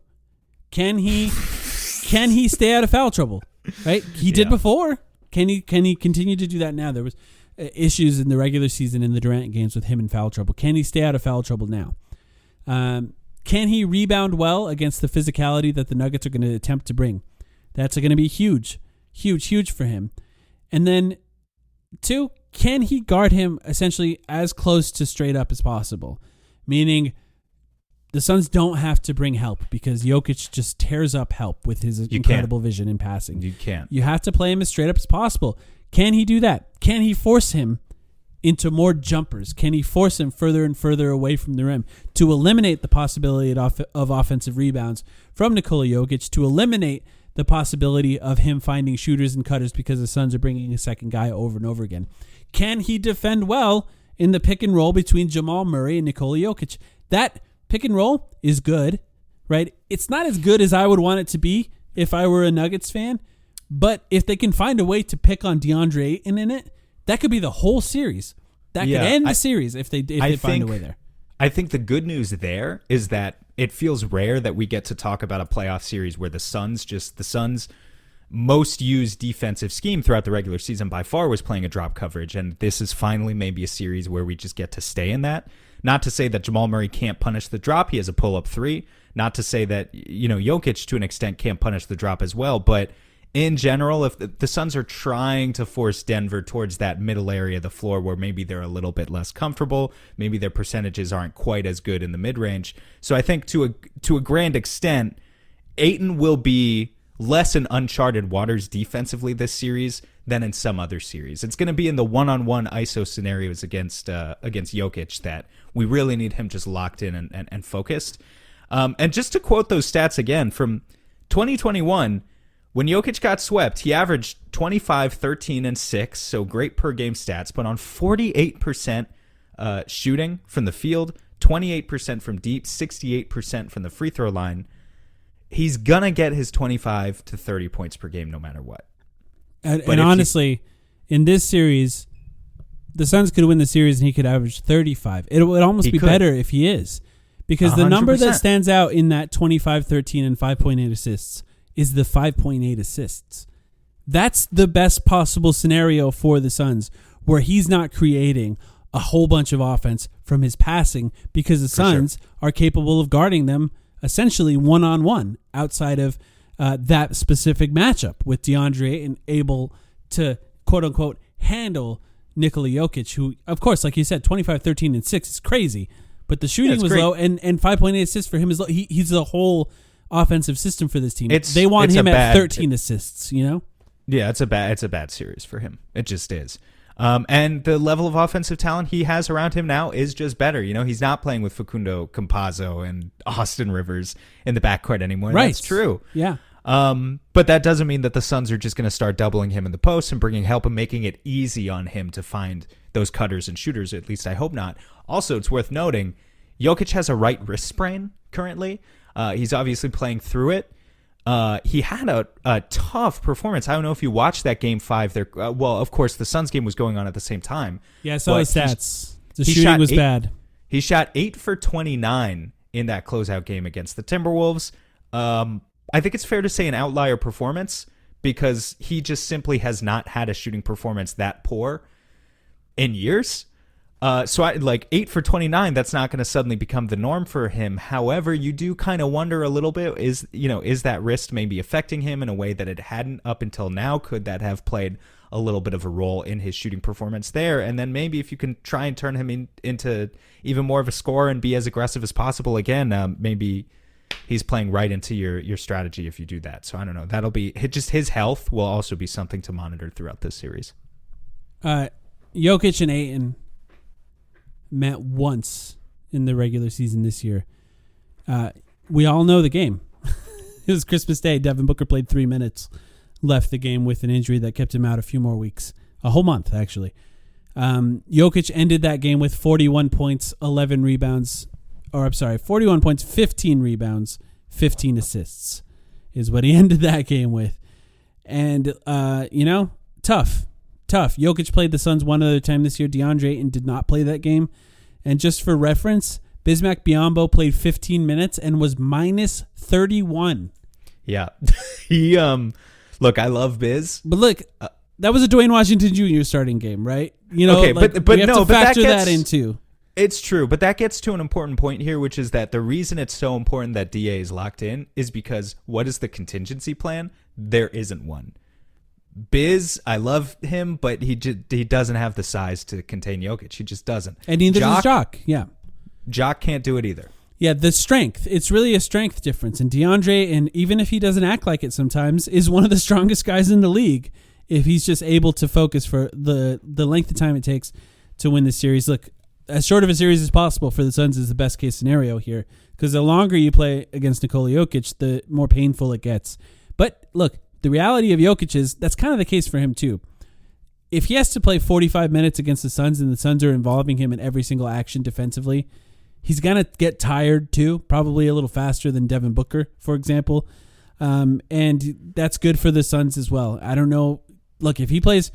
Can he stay out of foul trouble? Right? He did before. Can he continue to do that now? There was issues in the regular season in the Durant games with him in foul trouble. Can he stay out of foul trouble now? Can he rebound well against the physicality that the Nuggets are going to attempt to bring? That's going to be huge for him. And then, two, can he guard him essentially as close to straight up as possible? Meaning, the Suns don't have to bring help because Jokic just tears up help with his incredible vision in passing. You can't. You have to play him as straight up as possible. Can he do that? Can he force him into more jumpers? Can he force him further and further away from the rim to eliminate the possibility of offensive rebounds from Nikola Jokic, to eliminate the possibility of him finding shooters and cutters because the Suns are bringing a second guy over and over again? Can he defend well in the pick and roll between Jamal Murray and Nikola Jokic? That pick and roll is good, right? It's not as good as I would want it to be if I were a Nuggets fan, but if they can find a way to pick on DeAndre Ayton in it, that could be the whole series. That could end the series if they find a way there. I think the good news there is that it feels rare that we get to talk about a playoff series where the Suns most used defensive scheme throughout the regular season by far was playing a drop coverage, and this is finally maybe a series where we just get to stay in that. Not to say that Jamal Murray can't punish the drop. He has a pull-up three. Not to say that, Jokic to an extent can't punish the drop as well. But in general, if the Suns are trying to force Denver towards that middle area of the floor where maybe they're a little bit less comfortable, maybe their percentages aren't quite as good in the mid-range. So I think to a grand extent, Ayton will be less in uncharted waters defensively this series than in some other series. It's going to be in the one-on-one ISO scenarios against Jokic that we really need him just locked in and focused. And just to quote those stats again, from 2021, when Jokic got swept, he averaged 25, 13, and 6, so great per-game stats, but on 48% shooting from the field, 28% from deep, 68% from the free throw line, he's going to get his 25 to 30 points per game no matter what. And honestly, in this series, the Suns could win the series and he could average 35. It would almost be better if he is. Because 100%. The number that stands out in that 25, 13, and 5.8 assists is the 5.8 assists. That's the best possible scenario for the Suns, where he's not creating a whole bunch of offense from his passing, because the Suns are capable of guarding them essentially one-on-one outside of that specific matchup, with DeAndre Ayton able to, quote-unquote, handle Nikola Jokic, who, of course, like you said, 25, 13, and 6 is crazy, but the shooting was great. Low, and 5.8 assists for him is low. He's the whole offensive system for this team. They want him at 13 assists, you know? Yeah, it's a bad series for him. It just is. And the level of offensive talent he has around him now is just better. You know, he's not playing with Facundo Campazzo and Austin Rivers in the backcourt anymore. Right. That's true. Yeah. But that doesn't mean that the Suns are just going to start doubling him in the post and bringing help and making it easy on him to find those cutters and shooters. At least I hope not. Also, it's worth noting, Jokic has a right wrist sprain currently. He's obviously playing through it. He had a tough performance. I don't know if you watched that game 5 there. Well, of course, the Suns game was going on at the same time. Yeah, I saw his stats. The shooting was bad. He shot 8 for 29 in that closeout game against the Timberwolves. I think it's fair to say an outlier performance, because he just simply has not had a shooting performance that poor in years. So 8 for 29, that's not going to suddenly become the norm for him. However, you do kind of wonder a little bit, is that wrist maybe affecting him in a way that it hadn't up until now? Could that have played a little bit of a role in his shooting performance there? And then maybe if you can try and turn him into even more of a scorer and be as aggressive as possible again, maybe he's playing right into your strategy if you do that. So I don't know. That'll be just his health will also be something to monitor throughout this series. Jokic and Ayton met once in the regular season this year. We all know the game. It was Christmas Day. Devin Booker played 3 minutes, left the game with an injury that kept him out a few more weeks. A whole month, actually. Jokic ended that game with 41 points, 11 rebounds. 41 points, 15 rebounds, 15 assists is what he ended that game with. And, tough. Jokic played the Suns one other time this year. DeAndre Ayton did not play that game. And just for reference, Bismack Biyombo played 15 minutes and was minus 31. Yeah. He, look, I love Biz. But look, that was a Dwayne Washington Jr. starting game, right? You know, okay, but we have to factor that into. It's true, but that gets to an important point here, which is that the reason it's so important that DA is locked in is because what is the contingency plan? There isn't one. Biz, I love him, but he doesn't have the size to contain Jokic. He just doesn't. And neither does Jock. Yeah. Jock can't do it either. Yeah, the strength. It's really a strength difference. And DeAndre, and even if he doesn't act like it sometimes, is one of the strongest guys in the league if he's just able to focus for the length of time it takes to win the series. Look, as short of a series as possible for the Suns is the best case scenario here, because the longer you play against Nikola Jokic, the more painful it gets. But look, the reality of Jokic is that's kind of the case for him too. If he has to play 45 minutes against the Suns and the Suns are involving him in every single action defensively, he's going to get tired too, probably a little faster than Devin Booker, for example. And that's good for the Suns as well. I don't know. Look, if he played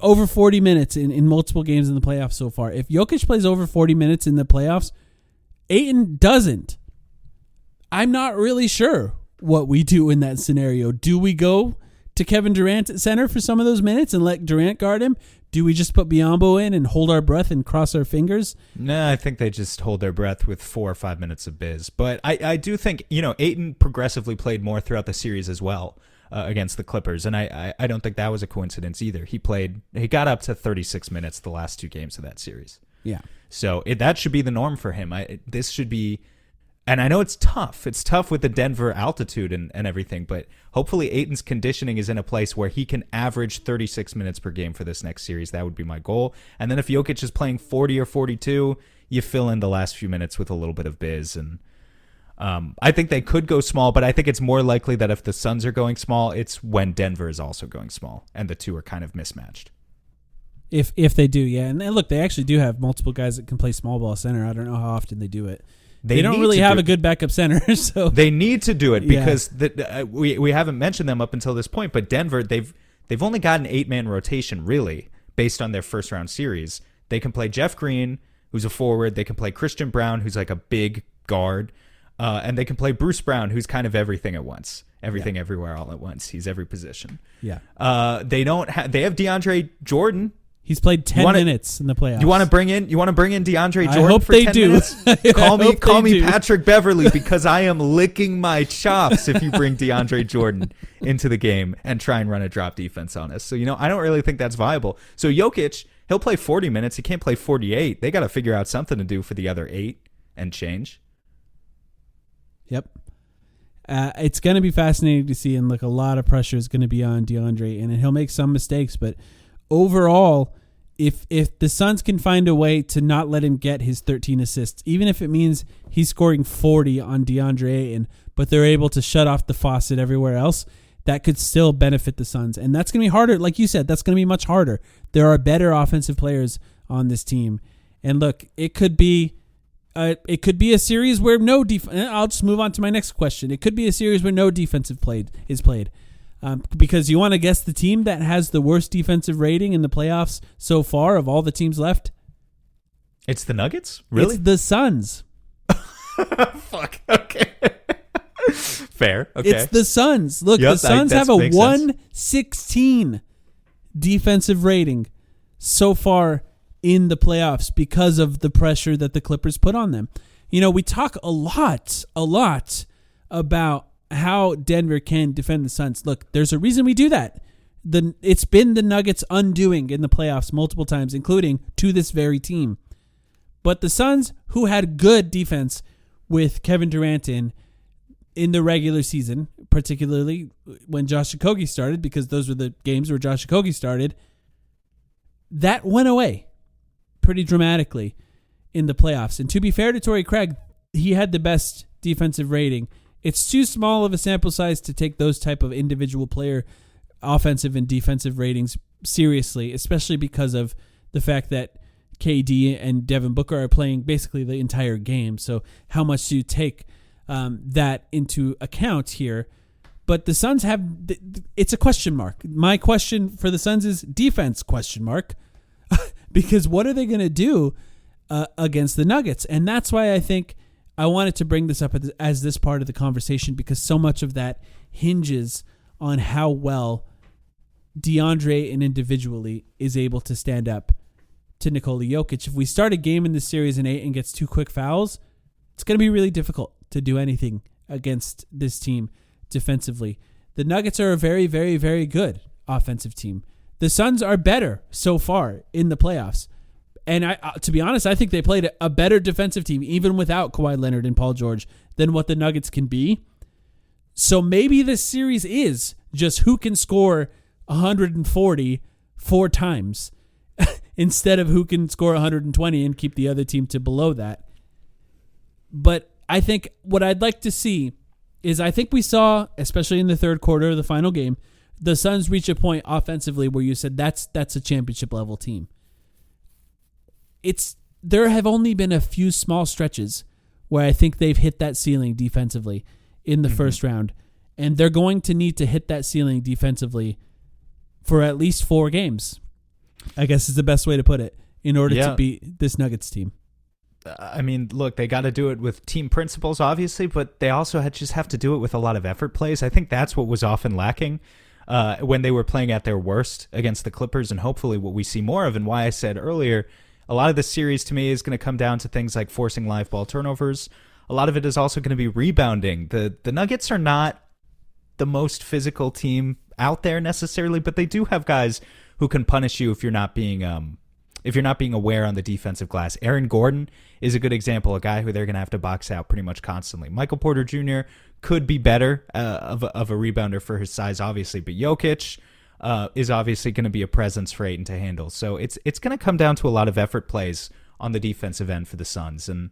over 40 minutes in multiple games in the playoffs so far. If Jokic plays over 40 minutes in the playoffs, Ayton doesn't. I'm not really sure what we do in that scenario. Do we go to Kevin Durant at center for some of those minutes and let Durant guard him? Do we just put Biyombo in and hold our breath and cross our fingers? No, I think they just hold their breath with 4 or 5 minutes of Biz. But I do think, Ayton progressively played more throughout the series as well against the Clippers. And I don't think that was a coincidence either. He got up to 36 minutes the last 2 games of that series. Yeah. So that should be the norm for him. This should be And I know it's tough. It's tough with the Denver altitude and everything, but hopefully Ayton's conditioning is in a place where he can average 36 minutes per game for this next series. That would be my goal. And then if Jokic is playing 40 or 42, you fill in the last few minutes with a little bit of biz. And I think they could go small, but I think it's more likely that if the Suns are going small, it's when Denver is also going small, and the two are kind of mismatched. If they do, yeah. And look, they actually do have multiple guys that can play small ball center. I don't know how often they do it. They don't really have a good backup center, so they need to do it because we haven't mentioned them up until this point. But Denver, they've only got an 8-man rotation really based on their first round series. They can play Jeff Green, who's a forward. They can play Christian Braun, who's like a big guard, and they can play Bruce Brown, who's kind of everything at once, everything everywhere all at once. He's every position. Yeah. They have DeAndre Jordan. He's played 10 minutes in the playoffs. You want to bring in DeAndre Jordan? I hope for they 10 do. Minutes? Call me Patrick Beverly, because I am licking my chops if you bring DeAndre Jordan into the game and try and run a drop defense on us. So, I don't really think that's viable. So Jokic, he'll play 40 minutes. He can't play 48. They got to figure out something to do for the other 8 and change. Yep. It's going to be fascinating to see, and look, a lot of pressure is going to be on DeAndre, and he'll make some mistakes, but overall, if the Suns can find a way to not let him get his 13 assists, even if it means he's scoring 40 on DeAndre Ayton, but they're able to shut off the faucet everywhere else, that could still benefit the Suns. And that's going to be harder. Like you said, that's going to be much harder. There are better offensive players on this team. And look, it could be a series where no defense. I'll just move on to my next question. It could be a series where no defensive is played. Because you want to guess the team that has the worst defensive rating in the playoffs so far of all the teams left? It's the Nuggets? Really? It's the Suns. Fuck. Okay. Fair. Okay. It's the Suns. Look, the Suns have a 116 defensive rating so far in the playoffs because of the pressure that the Clippers put on them. We talk a lot about how Denver can defend the Suns. Look, there's a reason we do that. It's been the Nuggets' undoing in the playoffs multiple times, including to this very team. But the Suns, who had good defense with Kevin Durant in the regular season, particularly when Josh Okogie started, because those were the games where Josh Okogie started, that went away pretty dramatically in the playoffs. And to be fair to Torrey Craig, he had the best defensive rating. It's too small of a sample size to take those type of individual player offensive and defensive ratings seriously, especially because of the fact that KD and Devin Booker are playing basically the entire game. So how much do you take that into account here? But the Suns it's a question mark. My question for the Suns is defense question mark, because what are they going to do against the Nuggets? And that's why I think I wanted to bring this up as this part of the conversation, because so much of that hinges on how well DeAndre and individually is able to stand up to Nikola Jokic. If we start a game in this series and Ayton gets 2 quick fouls, it's going to be really difficult to do anything against this team defensively. The Nuggets are a very, very, very good offensive team. The Suns are better so far in the playoffs. And to be honest, I think they played a better defensive team, even without Kawhi Leonard and Paul George, than what the Nuggets can be. So maybe this series is just who can score 140 4 times instead of who can score 120 and keep the other team to below that. But I think what I'd like to see is, I think we saw, especially in the third quarter of the final game, the Suns reach a point offensively where you said that's a championship level team. There have only been a few small stretches where I think they've hit that ceiling defensively in the first round, and they're going to need to hit that ceiling defensively for at least 4 games, I guess is the best way to put it, in order to beat this Nuggets team. I mean, look, they got to do it with team principles, obviously, but they also just have to do it with a lot of effort plays. I think that's what was often lacking when they were playing at their worst against the Clippers, and hopefully what we see more of, and why I said earlier, a lot of this series to me is going to come down to things like forcing live ball turnovers. A lot of it is also going to be rebounding. The Nuggets are not the most physical team out there necessarily, but they do have guys who can punish you if you're not being if you're not being aware on the defensive glass. Aaron Gordon is a good example, a guy who they're going to have to box out pretty much constantly. Michael Porter Jr. could be better of a rebounder for his size, obviously, but Jokic is obviously going to be a presence for Ayton to handle. So it's going to come down to a lot of effort plays on the defensive end for the Suns. And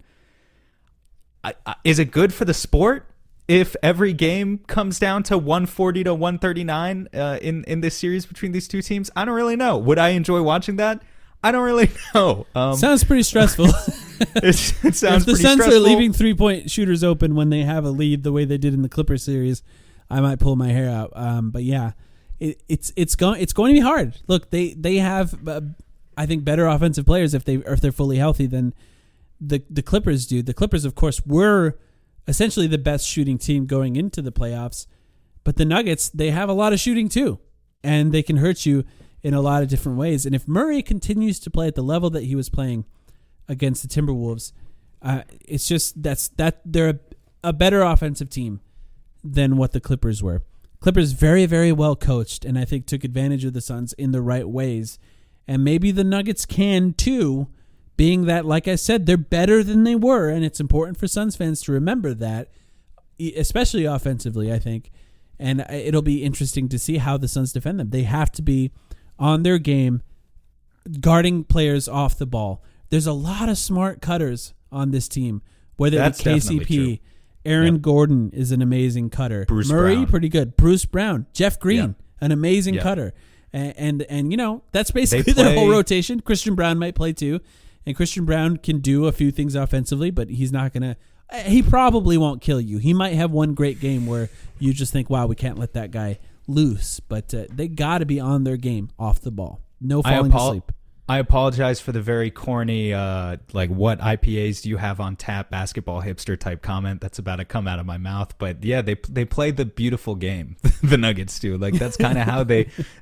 is it good for the sport if every game comes down to 140 to 139 in this series between these two teams? I don't really know. Would I enjoy watching that? I don't really know. Sounds pretty stressful. It sounds if the pretty Suns stressful. are leaving 3-point shooters open when they have a lead the way they did in the Clippers series, I might pull my hair out. But yeah, it's going to be hard. Look, they have I think better offensive players if they're fully healthy than the Clippers do. The Clippers, of course, were essentially the best shooting team going into the playoffs, but the Nuggets, they have a lot of shooting too, and they can hurt you in a lot of different ways. And if Murray continues to play at the level that he was playing against the Timberwolves, it's just that they're a better offensive team than what the Clippers were. Clippers very, very well coached, and I think took advantage of the Suns in the right ways. And maybe the Nuggets can too, being that, like I said, they're better than they were, and it's important for Suns fans to remember that, especially offensively, I think. And it'll be interesting to see how the Suns defend them. They have to be on their game, guarding players off the ball. There's a lot of smart cutters on this team, whether it's KCP, Aaron Gordon is an amazing cutter. Bruce Murray, Brown. pretty good. Bruce Brown. Jeff Green, an amazing cutter. And you know, that's basically their whole rotation. Christian Brown might play too. And Christian Brown can do a few things offensively, but he's not going to... He probably won't kill you. He might have one great game where you just think, wow, we can't let that guy loose. But they got to be on their game off the ball. No falling asleep. I apologize for the very corny, what IPAs do you have on tap basketball hipster type comment that's about to come out of my mouth. But yeah, they play the beautiful game. The Nuggets do. Like, that's kind of how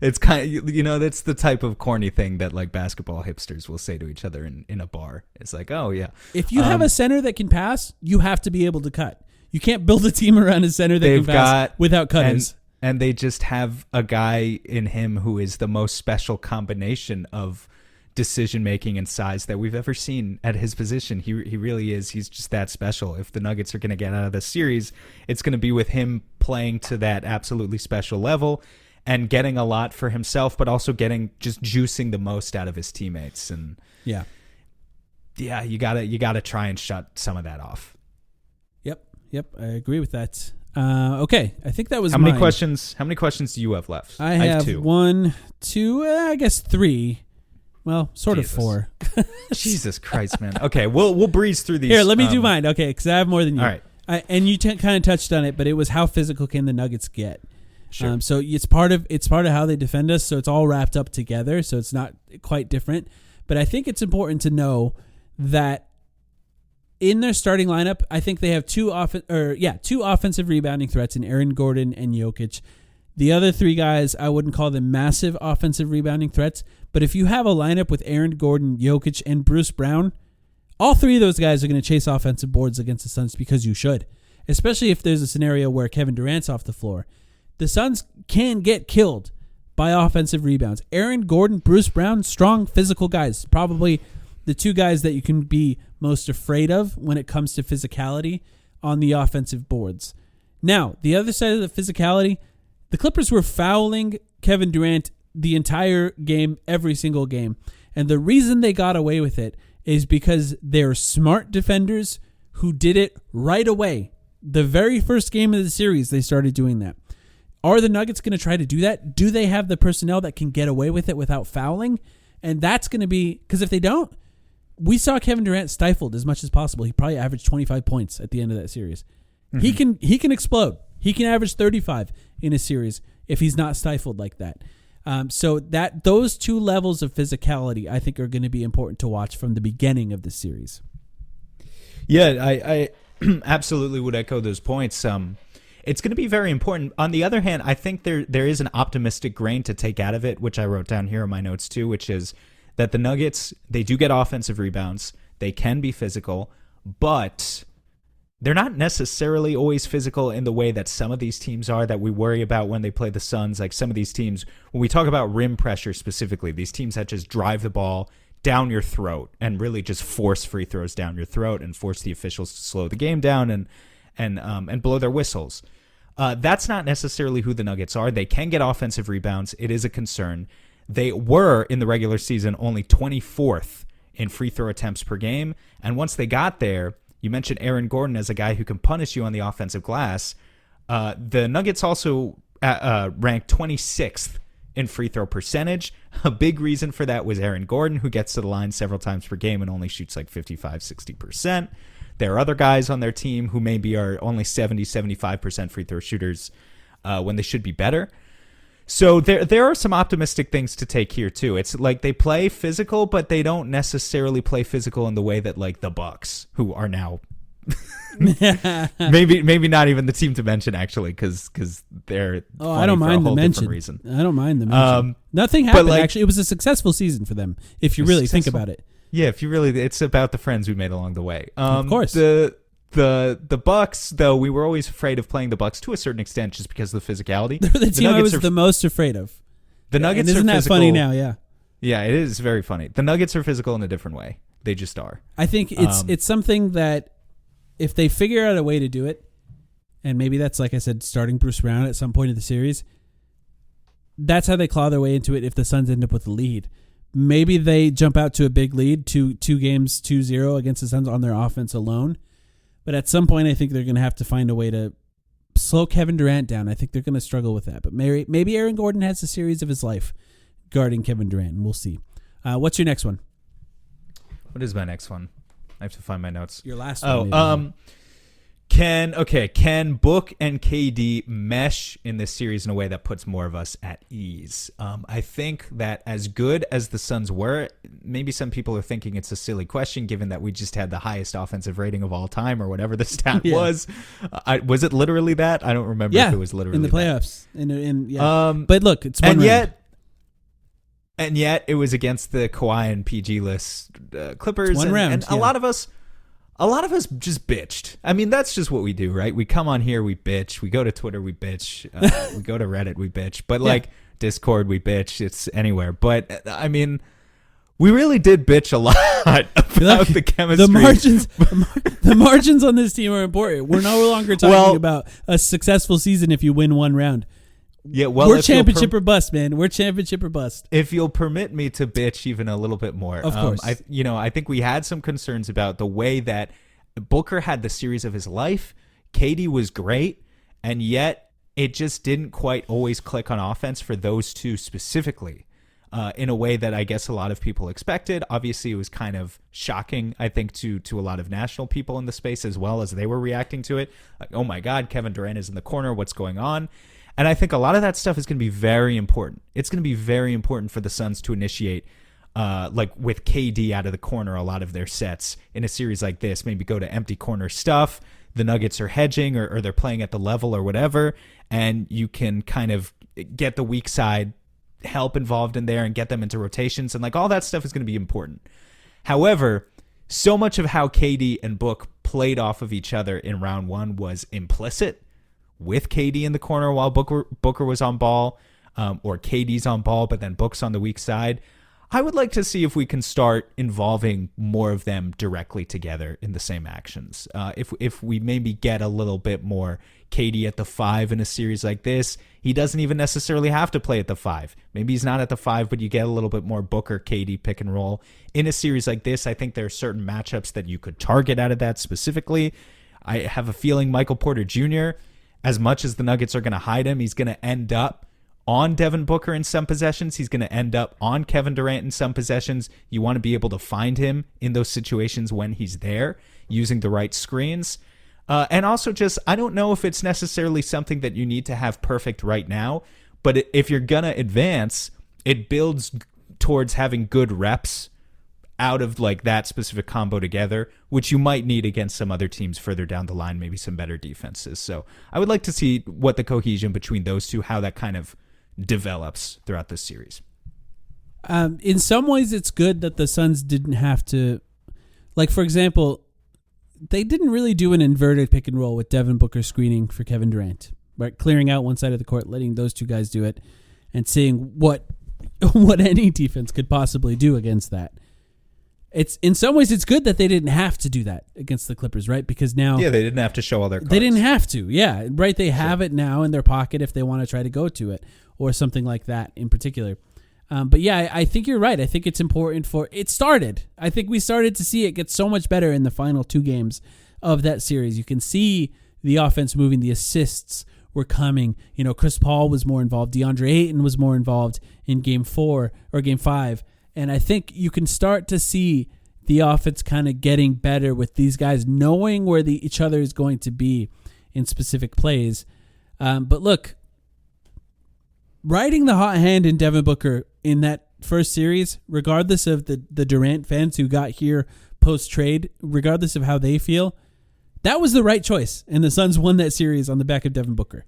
it's kind of, you know, that's the type of corny thing that like basketball hipsters will say to each other in a bar. It's like, oh yeah. If you have a center that can pass, you have to be able to cut. You can't build a team around a center that can pass without cutters. And they just have a guy in him who is the most special combination of decision making and size that we've ever seen at his position. He really is. He's just that special. If the Nuggets are going to get out of this series, it's going to be with him playing to that absolutely special level and getting a lot for himself, but also juicing the most out of his teammates. And yeah, you gotta try and shut some of that off. Yep, I agree with that. Okay, I think that was How many questions do you have left? I have 2. 1, 2, I guess 3. Well, sort of 4. Jesus Christ, man. Okay, we'll breeze through these. Here, let me do mine. Okay, because I have more than you. All right. And you kind of touched on it, but it was how physical can the Nuggets get? Sure. So it's part of how they defend us. So it's all wrapped up together. So it's not quite different. But I think it's important to know that in their starting lineup, I think they have two offensive rebounding threats in Aaron Gordon and Jokic. The other 3 guys, I wouldn't call them massive offensive rebounding threats, but if you have a lineup with Aaron Gordon, Jokic, and Bruce Brown, all 3 of those guys are going to chase offensive boards against the Suns because you should, especially if there's a scenario where Kevin Durant's off the floor. The Suns can get killed by offensive rebounds. Aaron Gordon, Bruce Brown, strong physical guys, probably the 2 guys that you can be most afraid of when it comes to physicality on the offensive boards. Now, the other side of the physicality, the Clippers were fouling Kevin Durant the entire game, every single game. And the reason they got away with it is because they're smart defenders who did it right away. The very first game of the series, they started doing that. Are the Nuggets going to try to do that? Do they have the personnel that can get away with it without fouling? And that's going to be, because if they don't, we saw Kevin Durant stifled as much as possible. He probably averaged 25 points at the end of that series. Mm-hmm. He can explode. He can average 35 in a series if he's not stifled like that. So that those 2 levels of physicality, I think, are going to be important to watch from the beginning of the series. Yeah, I absolutely would echo those points. It's going to be very important. On the other hand, I think there is an optimistic grain to take out of it, which I wrote down here in my notes too, which is that the Nuggets, they do get offensive rebounds. They can be physical, but they're not necessarily always physical in the way that some of these teams are that we worry about when they play the Suns. Like some of these teams, when we talk about rim pressure specifically, these teams that just drive the ball, down your throat and really just force free throws down your throat and force the officials to slow the game down and blow their whistles. That's not necessarily who the Nuggets are. They can get offensive rebounds. It is a concern. They were, in the regular season, only 24th in free throw attempts per game. And once they got there, you mentioned Aaron Gordon as a guy who can punish you on the offensive glass. The Nuggets also ranked 26th in free throw percentage. A big reason for that was Aaron Gordon, who gets to the line several times per game and only shoots like 55-60%. There are other guys on their team who maybe are only 70-75% free throw shooters when they should be better. So there are some optimistic things to take here too. It's like they play physical, but they don't necessarily play physical in the way that like the Bucks, who are now maybe not even the team to mention actually, because they're I don't mind the mention. Reason. I don't mind the mention. Nothing happened actually. It was a successful season for them if you really think about it. Yeah, if you really, it's about the friends we made along the way. Of course. The Bucks, though, we were always afraid of playing the Bucks to a certain extent just because of the physicality. They're the team I was the most afraid of. The Nuggets isn't are physical. That funny now? Yeah. Yeah, it is very funny. The Nuggets are physical in a different way. They just are. I think it's something that if they figure out a way to do it, and maybe that's, like I said, starting Bruce Brown at some point of the series, that's how they claw their way into it if the Suns end up with the lead. Maybe they jump out to a big lead, two games, 2-0 against the Suns on their offense alone. But at some point, I think they're going to have to find a way to slow Kevin Durant down. I think they're going to struggle with that. But maybe Aaron Gordon has a series of his life guarding Kevin Durant, and we'll see. What's your next one? What is my next one? I have to find my notes. Your last one. Can Book and KD mesh in this series in a way that puts more of us at ease? I think that as good as the Suns were, maybe some people are thinking it's a silly question given that we just had the highest offensive rating of all time or whatever the stat was. Was it literally that? I don't remember if it was literally in the playoffs. But look, it's one round. And yet it was against the Kawhi and PG-less Clippers. One round. And a lot of us just bitched. I mean, that's just what we do, right? We come on here, we bitch. We go to Twitter, we bitch. We go to Reddit, we bitch. But like Discord, we bitch. It's anywhere. But I mean, we really did bitch a lot about the chemistry. The margins on this team are important. We're no longer talking about a successful season if you win one round. Yeah, well, we're championship or bust, man. We're championship or bust. If you'll permit me to bitch even a little bit more, of course. I think we had some concerns about the way that Booker had the series of his life. KD was great, and yet it just didn't quite always click on offense for those two specifically, in a way that I guess a lot of people expected. Obviously, it was kind of shocking, I think, to a lot of national people in the space as well as they were reacting to it. Like, oh my God, Kevin Durant is in the corner. What's going on? And I think a lot of that stuff is going to be very important. It's going to be very important for the Suns to initiate, like with KD out of the corner, a lot of their sets in a series like this. Maybe go to empty corner stuff. The Nuggets are hedging or they're playing at the level or whatever. And you can kind of get the weak side help involved in there and get them into rotations. And like all that stuff is going to be important. However, so much of how KD and Book played off of each other in round one was implicit. With KD in the corner while Booker was on ball, or KD's on ball, but then Book's on the weak side. I would like to see if we can start involving more of them directly together in the same actions. If we maybe get a little bit more KD at the 5 in a series like this, he doesn't even necessarily have to play at the 5. Maybe he's not at the 5, but you get a little bit more Booker, KD pick and roll. In a series like this, I think there are certain matchups that you could target out of that specifically. I have a feeling Michael Porter Jr., as much as the Nuggets are going to hide him, he's going to end up on Devin Booker in some possessions. He's going to end up on Kevin Durant in some possessions. You want to be able to find him in those situations when he's there, using the right screens. And also just, I don't know if it's necessarily something that you need to have perfect right now, but if you're going to advance, it builds towards having good reps out of like that specific combo together, which you might need against some other teams further down the line, maybe some better defenses. So I would like to see what the cohesion between those two, how that kind of develops throughout this series. In some ways, it's good that the Suns didn't have to, like, for example, they didn't really do an inverted pick and roll with Devin Booker screening for Kevin Durant, right? Clearing out one side of the court, letting those two guys do it, and seeing what any defense could possibly do against that. It's in some ways it's good that they didn't have to do that against the Clippers, right? Because now they didn't have to show all their cards. They didn't have to. Yeah, right. They have it now in their pocket if they want to try to go to it or something like that in particular. But yeah, I think you're right. I think it's important it started. I think we started to see it get so much better in the final 2 games of that series. You can see the offense moving, the assists were coming. You know, Chris Paul was more involved. DeAndre Ayton was more involved in game 4 or game 5. And I think you can start to see the offense kind of getting better with these guys knowing where each other is going to be in specific plays. But look, riding the hot hand in Devin Booker in that first series, regardless of the Durant fans who got here post-trade, regardless of how they feel, that was the right choice. And the Suns won that series on the back of Devin Booker.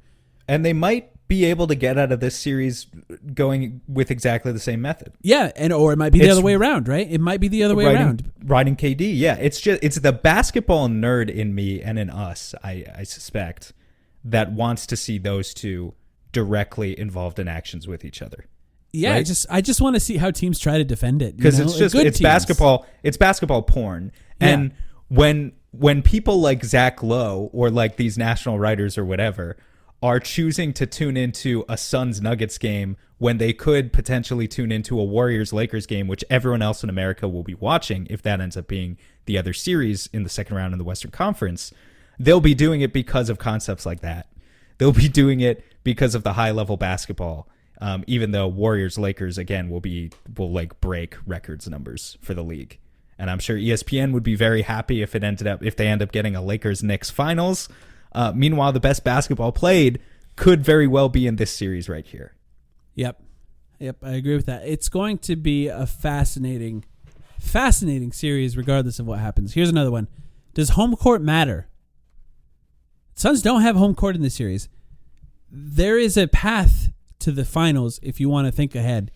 And they might be able to get out of this series going with exactly the same method. Yeah, or it might be the other way around, right? It might be the other way around. Riding KD, yeah. It's the basketball nerd in me and in us, I suspect, that wants to see those two directly involved in actions with each other. Yeah, right? I just want to see how teams try to defend it. Because it's basketball. It's basketball porn. Yeah. And when people like Zach Lowe or like these national writers or whatever are choosing to tune into a Suns-Nuggets game when they could potentially tune into a Warriors-Lakers game, which everyone else in America will be watching if that ends up being the other series in the second round in the Western Conference, they'll be doing it because of concepts like that. They'll be doing it because of the high-level basketball, even though Warriors-Lakers, again, will break records numbers for the league. And I'm sure ESPN would be very happy if they end up getting a Lakers-Knicks finals. Meanwhile, the best basketball played could very well be in this series right here. Yep, I agree with that. It's going to be a fascinating series regardless of what happens. Here's another one. Does home court matter? Suns don't have home court in this series. There is a path to the finals if you want to think ahead,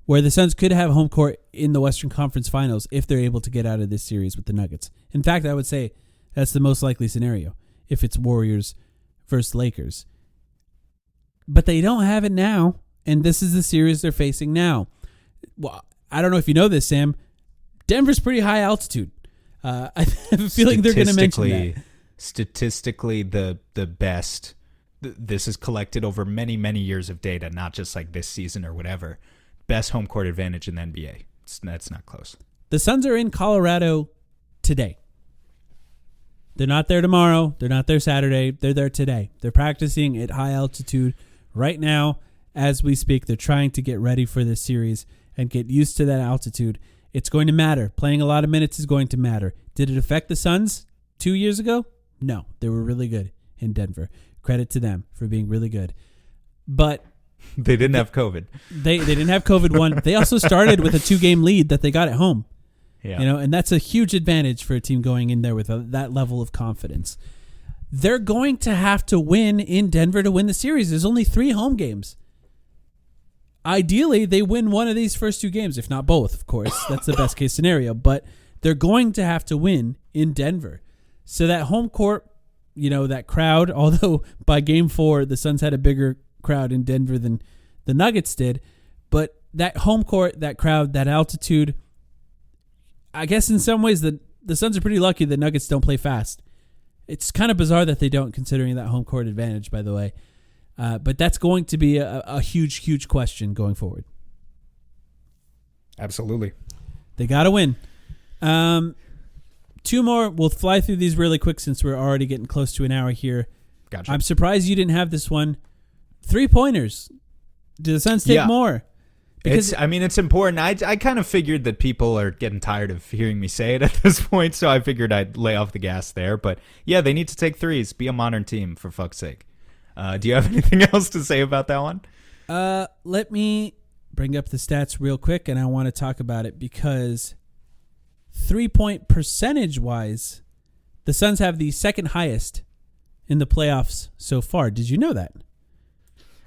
where the Suns could have home court in the Western Conference Finals if they're able to get out of this series with the Nuggets. In fact, I would say that's the most likely scenario if it's Warriors versus Lakers. But they don't have it now, and this is the series they're facing now. Well, I don't know if you know this, Sam. Denver's pretty high altitude. I have a feeling they're going to mention that. Statistically, the best. This is collected over many, many years of data, not just like this season or whatever. Best home court advantage in the NBA. That's not close. The Suns are in Colorado today. They're not there tomorrow. They're not there Saturday. They're there today. They're practicing at high altitude right now as we speak. They're trying to get ready for this series and get used to that altitude. It's going to matter. Playing a lot of minutes is going to matter. Did it affect the Suns 2 years ago? No. They were really good in Denver. Credit to them for being really good. But they didn't have COVID. They didn't have COVID one. They also started with a 2-game lead that they got at home. Yeah. And that's a huge advantage for a team going in there with that level of confidence. They're going to have to win in Denver to win the series. There's only 3 home games. Ideally, they win one of these first 2 games, if not both, of course. That's the best case scenario. But they're going to have to win in Denver. So that home court, that crowd, although by game 4, the Suns had a bigger crowd in Denver than the Nuggets did. But that home court, that crowd, that altitude, I guess in some ways the Suns are pretty lucky the Nuggets don't play fast. It's kind of bizarre that they don't, considering that home court advantage, by the way. But that's going to be a huge, huge question going forward. Absolutely. They got to win. 2 more. We'll fly through these really quick since we're already getting close to an hour here. Gotcha. I'm surprised you didn't have this one. 3-pointers. Do the Suns take more? Because it's important. I kind of figured that people are getting tired of hearing me say it at this point, so I figured I'd lay off the gas there. But yeah, they need to take threes. Be a modern team, for fuck's sake. Do you have anything else to say about that one? Let me bring up the stats real quick, and I want to talk about it because 3-point percentage-wise, the Suns have the second highest in the playoffs so far. Did you know that?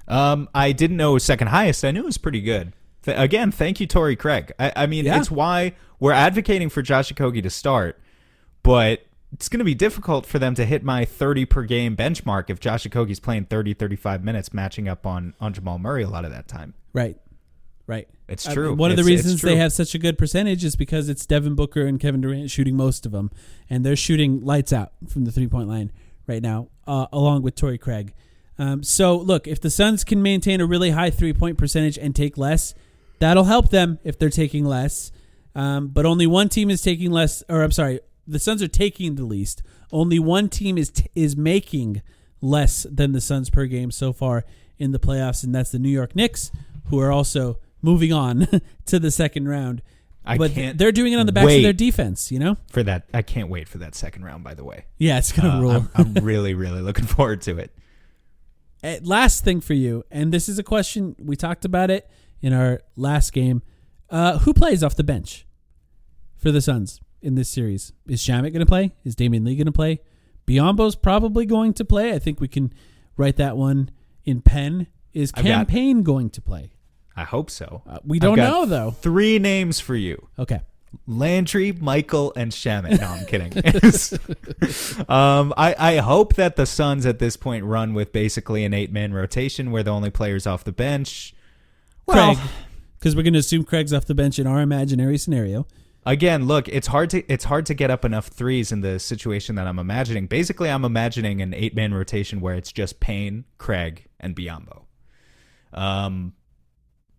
I didn't know it was second highest. I knew it was pretty good. Again, thank you, Torrey Craig. It's why we're advocating for Josh Okogie to start, but it's going to be difficult for them to hit my 30 per game benchmark if Josh Okogie's playing 30, 35 minutes matching up on Jamal Murray a lot of that time. Right. Right. It's true. One of the reasons they have such a good percentage is because it's Devin Booker and Kevin Durant shooting most of them, and they're shooting lights out from the 3-point line right now, along with Torrey Craig. So, look, if the Suns can maintain a really high 3-point percentage and take less, that'll help them if they're taking less. But only one team is taking less, or I'm sorry, the Suns are taking the least. Only one team is making less than the Suns per game so far in the playoffs, and that's the New York Knicks, who are also moving on to the second round. But they're doing it on the backs of their defense, For that, I can't wait for that second round, by the way. Yeah, it's going to rule. I'm really, really looking forward to it. Last thing for you, and this is a question, we talked about it in our last game. Who plays off the bench for the Suns in this series? Is Shamet going to play? Is Damian Lee going to play? Biyombo's probably going to play. I think we can write that one in pen. Is Cam Payne going to play? I hope so. We don't know, though. 3 names for you. Okay. Landry, Michael, and Shamet. No, I'm kidding. I hope that the Suns at this point run with basically an 8-man rotation where the only players off the bench. Craig, because we're going to assume Craig's off the bench in our imaginary scenario. Again, look, it's hard to get up enough threes in the situation that I'm imagining. Basically, I'm imagining an 8-man rotation where it's just Payne, Craig, and Biyombo.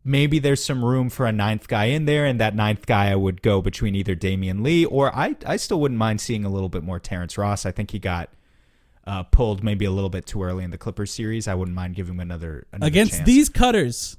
Maybe there's some room for a 9th guy in there, and that 9th guy I would go between either Damian Lee or I still wouldn't mind seeing a little bit more Terrence Ross. I think he got pulled maybe a little bit too early in the Clippers series. I wouldn't mind giving him another against chance. These cutters.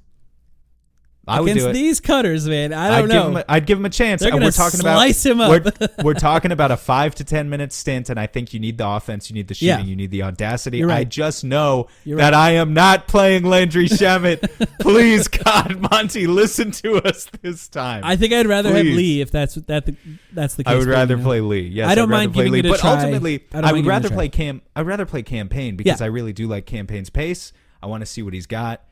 I would do it. These cutters, man. I don't know. I'd give him a chance. They're going to slice him up. We're talking about a 5 to 10 minute stint, and I think you need the offense, you need the shooting, you need the audacity. Right. I just know that I am not playing Landry Shamet. Please, God, Monty, listen to us this time. I think I'd rather have Lee if that's the case. I would rather play Lee. Yes, I don't mind giving it a but try. Ultimately, I would rather play Cam. I'd rather play Cam Payne because I really do like Cam Payne's pace. I want to see what he's got.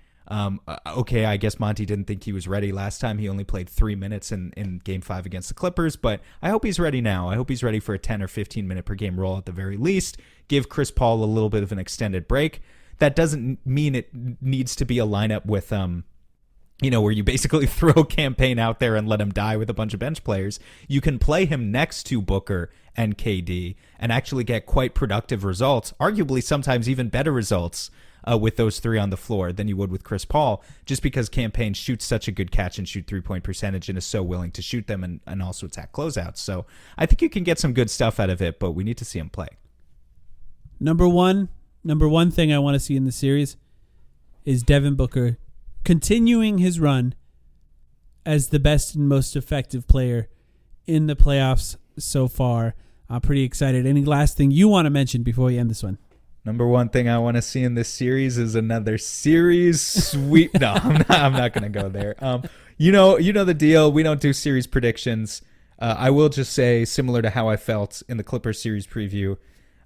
Okay, I guess Monty didn't think he was ready last time. He only played 3 minutes in Game 5 against the Clippers, but I hope he's ready now. I hope he's ready for a 10 or 15 minute per game role at the very least. Give Chris Paul a little bit of an extended break. That doesn't mean it needs to be a lineup with where you basically throw Cam Payne out there and let him die with a bunch of bench players. You can play him next to Booker and KD and actually get quite productive results, arguably sometimes even better results with those 3 on the floor than you would with Chris Paul, just because Cam Payne shoots such a good catch and shoot 3-point percentage and is so willing to shoot them and also attack closeouts. So I think you can get some good stuff out of it, but we need to see him play. Number one thing I want to see in the series is Devin Booker continuing his run as the best and most effective player in the playoffs so far. I'm pretty excited. Any last thing you want to mention before we end this one? Number one thing I want to see in this series is another series sweep. No, I'm not going to go there. You know the deal. We don't do series predictions. I will just say, similar to how I felt in the Clippers series preview,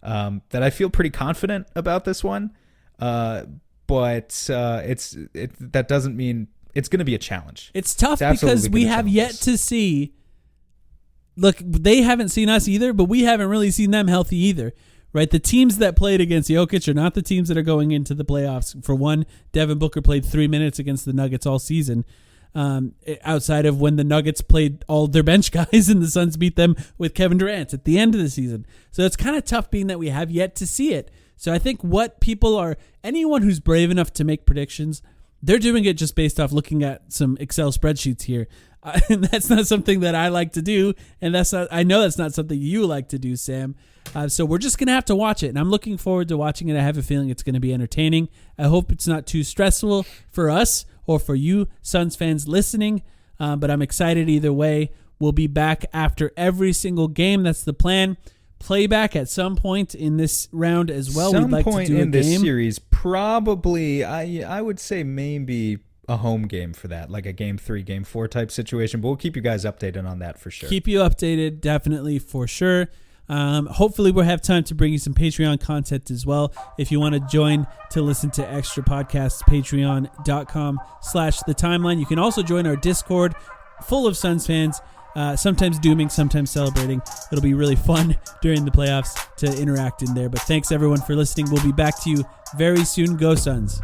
that I feel pretty confident about this one. But that doesn't mean it's going to be a challenge. It's tough because we have yet to see. Look, they haven't seen us either, but we haven't really seen them healthy either. Right, the teams that played against Jokic are not the teams that are going into the playoffs. For one, Devin Booker played 3 minutes against the Nuggets all season, outside of when the Nuggets played all their bench guys and the Suns beat them with Kevin Durant at the end of the season. So it's kind of tough being that we have yet to see it. So I think anyone who's brave enough to make predictions, they're doing it just based off looking at some Excel spreadsheets here. And that's not something that I like to do, and I know that's not something you like to do, Sam. So we're just going to have to watch it, and I'm looking forward to watching it. I have a feeling it's going to be entertaining. I hope it's not too stressful for us or for you Suns fans listening, but I'm excited either way. We'll be back after every single game. That's the plan. Playback at some point in this round as well. We'd like point to do in this series, probably, I would say maybe a home game for that, like a game 3, game 4 type situation. But we'll keep you guys updated on that for sure. Keep you updated, definitely, for sure. Hopefully we'll have time to bring you some Patreon content as well. If you want to join to listen to extra podcasts, patreon.com/thetimeline. You can also join our Discord full of Suns fans, sometimes dooming, sometimes celebrating. It'll be really fun during the playoffs to interact in there. But thanks everyone for listening. We'll be back to you very soon. Go Suns.